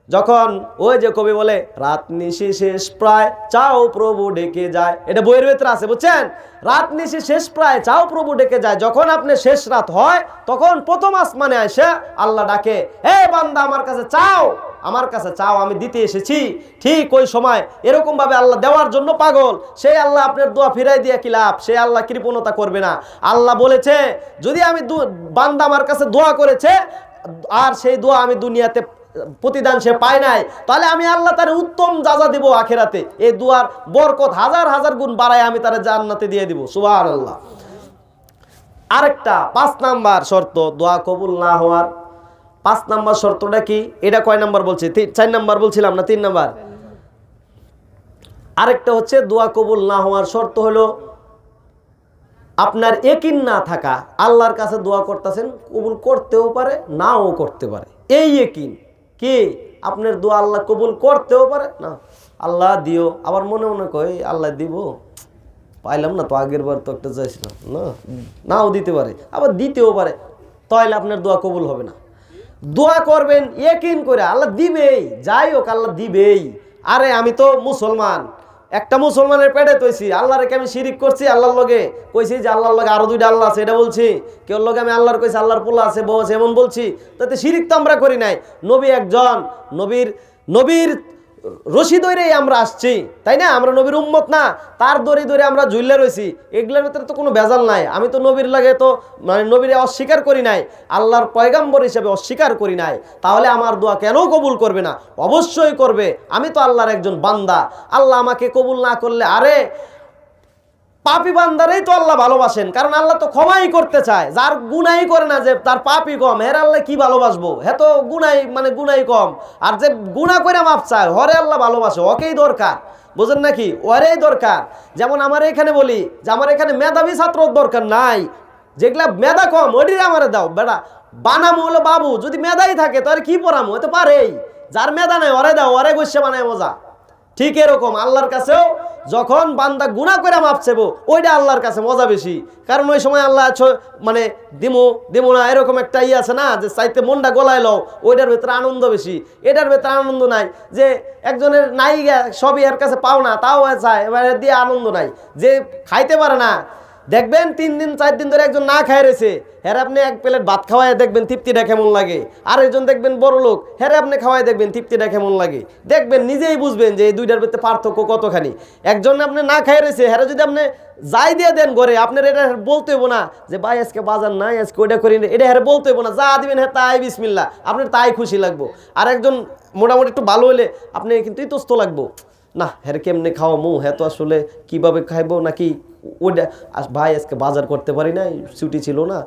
যখন ওই যে কবি বলে রাত নিশি শেষ প্রায় চাও প্রভু ডেকে যায়, এটা বইয়ের ভেতরে আছে, বুঝছেন? রাত নিশি শেষ প্রায় চাও প্রভু ডেকে যায়। যখন আপনি শেষ রাত হয়, তখন প্রথম আসমানে আসে আল্লাহ ডাকে, হে বান্দা আমার কাছে চাও, আমার কাছে চাও, আমি দিতে এসেছি। ঠিক ওই সময় এরকম ভাবে আল্লাহ দেওয়ার জন্য পাগল। সেই আল্লাহ আপনার দোয়া ফিরাই দিয়ে কি লাভ? সেই আল্লাহ কৃপণতা করবে না। আল্লাহ বলেছে যদি আমি বান্দা আমার কাছে দোয়া করেছে আর সেই দোয়া আমি দুনিয়াতে প্রতিদান সে পায় নাই, তাহলে আমি আল্লাহ তার উত্তম জাযা দিব আখিরাতে। এই দুয়ার বরকত হাজার হাজার গুণ বাড়ায় আমি তার জান্নাতে দিয়ে দিব। সুবহানাল্লাহ। আরেকটা 5 নাম্বার শর্ত দোয়া কবুল না হওয়ার। 5 নাম্বার শর্তটা কি? এটা কয় নাম্বার বলছি? 4 নাম্বার বলছিলাম না, 3 নাম্বার। আরেকটা হচ্ছে দোয়া কবুল না হওয়ার শর্ত হলো আপনার ইয়াকিন না থাকা। আল্লাহর কাছে দোয়া করতেছেন, কবুল করতেও পারে নাও করতে পারে। এই ইয়াকিন কি আপনার দোয়া আল্লাহ কবুল করতেও পারে না, আল্লাহ দিও, আবার মনে মনে কয় আল্লাহ দিব, পাইলাম না তো, আগের বার তো একটা চাইছিলাম না, নাও দিতে পারে, আবার দিতেও পারে, তাহলে আপনার দোয়া কবুল হবে না। দোয়া করবেন ইয়াকিন করে, আল্লাহ দিবেই, যাই হোক আল্লাহ দিবেই। আরে আমি তো মুসলমান, একটা মুসলমানের পেটে তৈছি, আল্লাহরে আমি শিরিক করছি, আল্লাহর লগে কইছি যে আল্লাহর লগে আরো 2টা আল্লাহ আছে, এটা বলছি। কেউ লগে আমি আল্লাহর কইছি আল্লাহর পোলা আছে, বউ আছে, এমন বলছি। তাতে শিরিক তো আমরা করি নাই। নবী একজন, নবীর রশি ধরেই আমরা আসছি, তাই না? আমরা নবীর উম্মত না, তার দড়ি ধরে আমরা ঝুললে রয়েছি। এগুলোর ভিতরে তো কোনো ভেজাল নাই। আমি তো নবীর লাগে তো মানে নবীরে অস্বীকার করি নাই, আল্লাহর পয়গাম্বর হিসেবে অস্বীকার করি নাই। তাহলে আমার দোয়া কেন কবুল করবে না? অবশ্যই করবে। আমি তো আল্লাহর একজন বান্দা। আল্লাহ আমাকে কবুল না করলে, আরে পাপী বান্দারেই তো আল্লাহ ভালোবাসেন, কারণ আল্লাহ তো ক্ষমাই করতে চায়। যার গুনাই করে না, যে তার পাপই কম, হের আল্লাহ কি ভালোবাসবো? হে তো গুনাই কম। আর যে গুনাহ করে মাফ চায়, হরে আল্লাহ ভালোবাসে, ওকেই দরকার, বুঝেন নাকি? ওরেই দরকার। যেমন আমার এখানে বলি যে আমার এখানে মেধাবী ছাত্রর দরকার নাই, যেগুলা মেধা কম ওটির আমারে দাও। বেটা বানামো হলো বাবু, যদি মেধাই থাকে তো আর কি পড়ামো? এ তো পারেই। যার মেধা নাই ওরে দাও, ওরে গোস্যা বানায় মজা। ঠিক এরকম আল্লাহর কাছেও যখন বান্দা গুনাহ করে মাপ চাইবো, ওইটা আল্লাহর কাছে মজা বেশি। কারণ ওই সময় আল্লাহ মানে দিমো না, এরকম একটা আছে না, যে চাইতে মনটা গলায় লও, ওইটার ভেতরে আনন্দ বেশি। এটার ভেতরে আনন্দ নাই। যে একজনের নাই সবই এর কাছে পাও না, তাও চায়, এবারে দিয়ে আনন্দ নাই। যে খাইতে পারে না, দেখবেন 3 দিন 4 দিন ধরে একজন না খায় রয়েছে, হ্যাঁ আপনি এক প্লেট ভাত খাওয়ায় দেখবেন তৃপ্তিটা কেমন লাগে। আরেকজন দেখবেন বড় লোক, হ্যাঁ আপনি খাওয়ায় দেখবেন তৃপ্তিটা কেমন লাগে। দেখবেন নিজেই বুঝবেন যে এই দুইটার ভিতরে পার্থক্য কতখানি। একজন আপনি না খায় রয়েছে, হ্যাঁ যদি আপনি যাই দিয়ে দেন ঘরে, আপনার এটা বলতে হইব না যে ভাই আজকে বাজার নাই, আজকে ওইটা করি না, এটা হ্যাঁ বলতে হইব না, যা দিবেন হ্যাঁ তাই বিসমিল্লাহ, আপনার তাই খুশি লাগবো। আর একজন মোটামুটি একটু ভালো হলে আপনি কিন্তু ইতস্ত লাগবো, না হ্যাঁ কেমনে খাওয়ামো, হ্যাঁ তো আসলে কীভাবে খাইবো নাকি ওইটা, ভাই আজকে বাজার করতে পারি না, ছুটি ছিল না,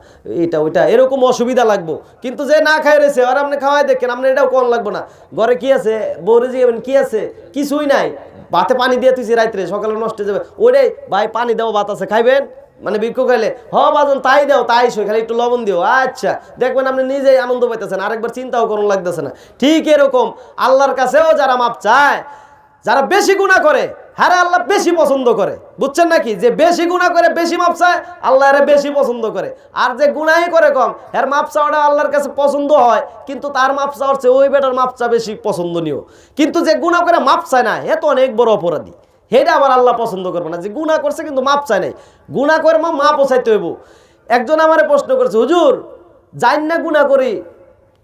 এটা ওইটা এরকম অসুবিধা লাগবো। কিন্তু যে না খাই রয়েছে আর আপনি খাওয়াই দেখেন, আপনার এটাও কম লাগবো না। ঘরে কি আছে বৌরে যাবেন, কি আছে, কিছুই নাই, ভাতে পানি দিয়ে তুই রাত্রে সকালে নষ্ট হয়ে যাবে, ওইটাই ভাই পানি দেওয়া ভাত আছে খাইবেন, মানে ভিক্ষু খাইলে বাজন তাই দাও তাই সই, খালি একটু লবণ দিও, আচ্ছা দেখবেন আপনি নিজেই আনন্দ পাইতেছেন, আরেকবার চিন্তাও করুন লাগতেছে না। ঠিক এরকম আল্লাহর কাছেও যারা মাপ চায়, যারা বেশি গুনাহ করে, হ্যাঁ আল্লাহ বেশি পছন্দ করে, বুঝছেন নাকি, যে বেশি গুনাহ করে বেশি মাপ চায় আল্লাহ এরা বেশি পছন্দ করে। আর যে গুনাহই করে কম, এর মাপ চাওয়াটা আল্লাহর কাছে পছন্দ হয়, কিন্তু তার মাপ চাওয়ার চেয়ে ওই বেটার মাপ চা বেশি পছন্দনীয়। কিন্তু যে গুনাহ করে মাপ চায় না, এ তো অনেক বড় অপরাধী, সেটা আবার আল্লাহ পছন্দ করবে না। যে গুনাহ করছে কিন্তু মাপ চায় নাই, গুনাহ করে মাপও চাইতে হইব। একজন আমারে প্রশ্ন করছে, হুজুর জান না গুনাহ করি,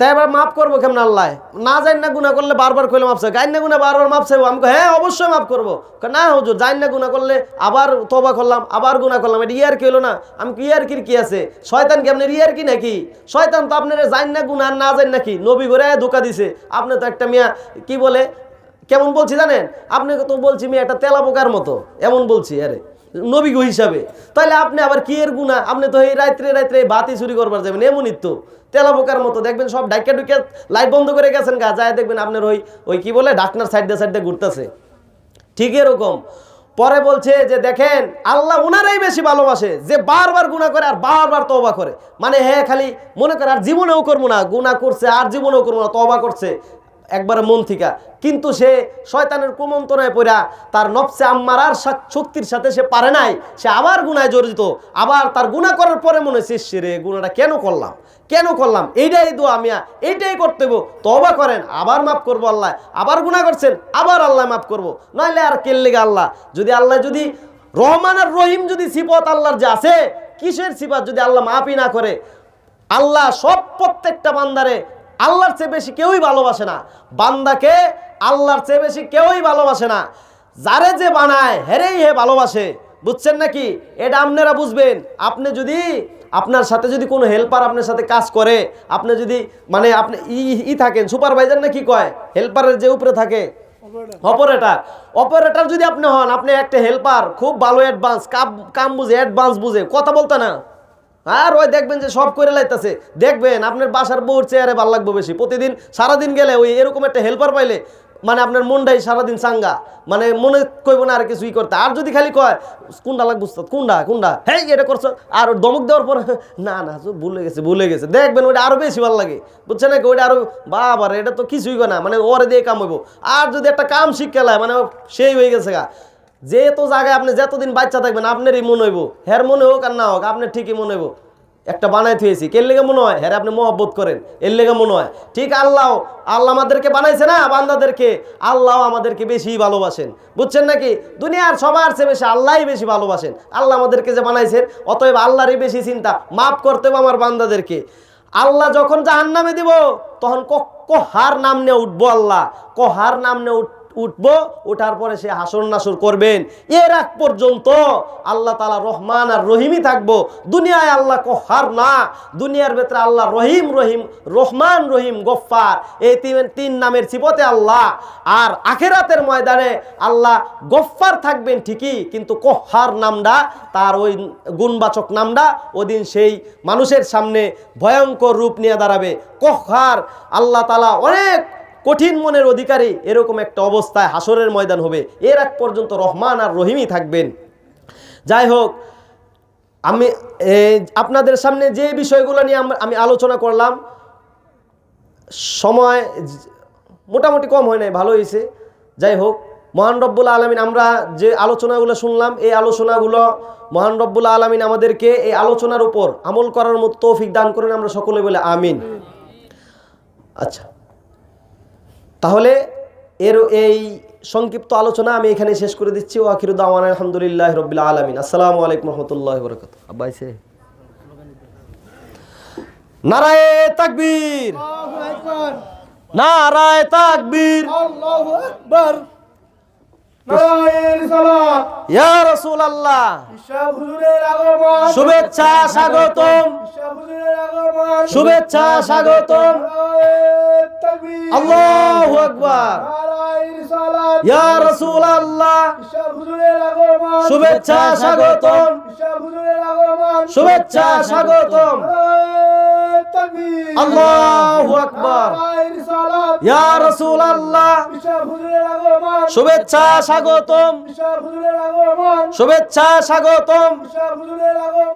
তাই এবার মাফ করবো কেমন আল্লাহ, না জান না গুনাহ করলে বারবার কইলে মাপ চাই, গাইন না গুনাহ বারবার মাপ চাইবো, আমি হ্যাঁ অবশ্যই মাফ করবো। না হুজুর জান না গুনাহ করলে আবার তওবা করলাম, আবার গুনাহ করলাম, এটা ইয়ার কি হলো না? আমি ইয়ার কি আছে, শয়তান কি আপনার ইয়ার কি নাকি? শয়তান তো আপনার জান না গুনাহ না জান নাকি নবী ঘরে ধোকা দিছে। আপনি তো একটা মিয়া কি বলে কেমন বলছি জানেন, আপনাকে তো বলছি মিয়া একটা তেলা পোকার মতো, এমন বলছি আরে নবী গো হিসাবে। তাহলে আপনি আবার কি এর গুনাহ, আপনি তো এই রাত্রে বাতি চুরি করবার যাবেন, এমনই তো তেলা পোকার মতো। দেখবেন সব ডাইকা ডুকে লাইট বন্ধ করে গেছেন গা, যায় দেখবেন আপনার ওই কি বলে ডাকনার সাইড দিয়ে ঘুরতেছে। ঠিক এরকম পরে বলছে যে দেখেন আল্লাহ উনারাই বেশি ভালোবাসে যে বারবার গুনাহ করে আর বারবার তওবা করে। মানে হ্যাঁ খালি মনে করে আর জীবনেও করবো না, গুনাহ করছে আর জীবনেও করবো না, তওবা করছে একবারে মন থেকে, কিন্তু সে শয়তানের কুমন্ত্রণায় পড়া তার নফসে আম্মারার শক্তির সাথে সে পারে নাই, সে আবার গুনায় জড়িত। আবার তার গুনাহ করার পরে মনে হচ্ছে রে গুনাহটা কেন করলাম, এইটাই দোয়া মিয়া, এইটাই করতে হইব, তওবা করেন আবার মাফ করবো আল্লাহ, আবার গুনাহ করছেন আবার আল্লাহ মাফ করবো, নইলে আর কেল্লেগা আল্লাহ। যদি রহমান আর রহিম যদি সিফত আল্লাহর যে আছে, কিসের সিফত যদি আল্লাহ মাফই না করে? আল্লাহ সব প্রত্যেকটা বান্দারে আল্লাহর চেয়ে বেশি কেউই ভালোবাসে না, বান্দাকে আল্লাহর চেয়ে বেশি কেউই ভালোবাসে না। যারে যে বানায় হেরেই হে ভালোবাসে, বুঝছেন নাকি? এটা আপনারা বুঝবেন। আপনি যদি আপনার সাথে যদি কোনো হেল্পার আপনার সাথে কাজ করে, আপনি যদি মানে আপনি থাকেন সুপারভাইজার না কি কয়, হেল্পারের যে উপরে থাকে অপারেটর যদি আপনি হন, আপনি একটা হেল্পার খুব ভালো অ্যাডভান্স কাম বুঝে, অ্যাডভান্স বুঝে কথা বলতে না, আর ওই দেখবেন যে সব করে লাইতেছে, দেখবেন আপনার বাসার বউর চেয়ারে ভালো লাগবে বেশি। প্রতিদিন সারাদিন গেলে ওই এরকম একটা হেল্পার পাইলে মানে আপনার মনটাই সারাদিন চাঙ্গা, মানে মনে কইব না আর কিছুই করতে। আর যদি খালি কয় কোনটা লাগবে কোনটা হ্যাঁ এটা করছো, আর দমক দেওয়ার পর না ভুলে গেছে দেখবেন ওইটা আরো বেশি ভালো লাগে, বুঝছেন নাকি? ওইটা আরো বাবার এটা তো কিছুই না, মানে ওরে দিয়ে কাম হইব। আর যদি একটা কাম শিক্ষালায় মানে সেই হয়ে গেছে গা, যেহেতু জায়গায় আপনি যতদিন বাচ্চা থাকবেন আপনারই মনে হইব, হ্যার মনে হোক আর না হোক আপনার ঠিকই মনে হইব একটা বানাই থুয়েছি, কে লেগে মনে হয় হ্যাঁ আপনি মহব্বত করেন, এর লেগে মনে হয়। ঠিক আল্লাহ আমাদেরকে বানাইছে না বান্দাদেরকে, আল্লাহ আমাদেরকে বেশি ভালোবাসেন, বুঝছেন নাকি? দুনিয়ার সবার চেয়ে বেশি আল্লাহই বেশি ভালোবাসেন। আল্লাহ আমাদেরকে যে বানাইছেন, অতএব আল্লাহরই বেশি চিন্তা, মাফ করতে হবে আমার বান্দাদেরকে। আল্লাহ যখন জাহান্নামে দিব তখন কহার নাম নিয়ে উঠবো, আল্লাহ কহার নাম নিয়ে উঠবো, ওঠার পরে সে হাসর নাসর করবেন। এর আগ পর্যন্ত আল্লাহ তাআলা রহমান আর রহিমই থাকবো। দুনিয়ায় আল্লাহ কহার না, দুনিয়ার ভেতরে আল্লাহ রহমান রহিম গফফার, এই তিন নামের সিফতে আল্লাহ। আর আখিরাতের ময়দানে আল্লাহ গফফার থাকবেন ঠিকই, কিন্তু কহার নামটা, তার ওই গুণবাচক নামটা ওদিন সেই মানুষের সামনে ভয়ঙ্কর রূপ নিয়ে দাঁড়াবে। কহার আল্লাহ তাআলা অনেক কঠিন মনের অধিকারী, এরকম একটা অবস্থায় হাসরের ময়দান হবে। এর আগ পর্যন্ত রহমান আর রহিমই থাকবেন। যাই হোক, আমি আপনাদের সামনে যে বিষয়গুলো নিয়ে আমি আলোচনা করলাম, সময় মোটামুটি কম হয় নাই, ভালো হয়েছে। যাই হোক, মহান রব্বুল আলামিন আমরা যে আলোচনাগুলো শুনলাম, এই আলোচনাগুলো মহান রব্বুল আলামিন আমাদেরকে এই আলোচনার উপর আমল করার মতো তৌফিক দান করেন, আমরা সকলে বলে আমিন। আচ্ছা, তাহলে এই সংক্ষিপ্ত আলোচনা আমি এখানে শেষ করে দিচ্ছি। ওয়া আখিরু দাওয়ানা আলহামদুলিল্লাহি রাব্বিল আলামিন। আসসালামু আলাইকুম ওয়া রাহমাতুল্লাহি ওয়া বারাকাতুহু। আব্বা আইছে? নারায়ে তাকবীর, আল্লাহু আকবার, নারায়ে তাকবীর, আল্লাহু আকবার। নারায়ে রিসালাত, ইয়া রাসূলুল্লাহ, ঈশা হুজুরের আগমন, শুভেচ্ছা স্বাগতম, ঈশা হুজুরের আগমন, শুভেচ্ছা স্বাগতম। নারায়ে তাকবীর, আল্লাহু আকবার, নারায়ে রিসালাত, ইয়া রাসূলুল্লাহ, ঈশা হুজুরের আগমন, শুভেচ্ছা স্বাগতম, ঈশা হুজুরের আগমন, শুভেচ্ছা স্বাগতম। নারায়ে তাকবীর, আল্লাহু আকবার, নারায়ে রিসালাত, ইয়া রাসূলুল্লাহ, ঈশা হুজুরের আগমন, শুভেচ্ছা স্বাগতম, ঈশা হুজুরের আগমন, শুভেচ্ছা স্বাগতম। ঈশা হুজুরের আগমন।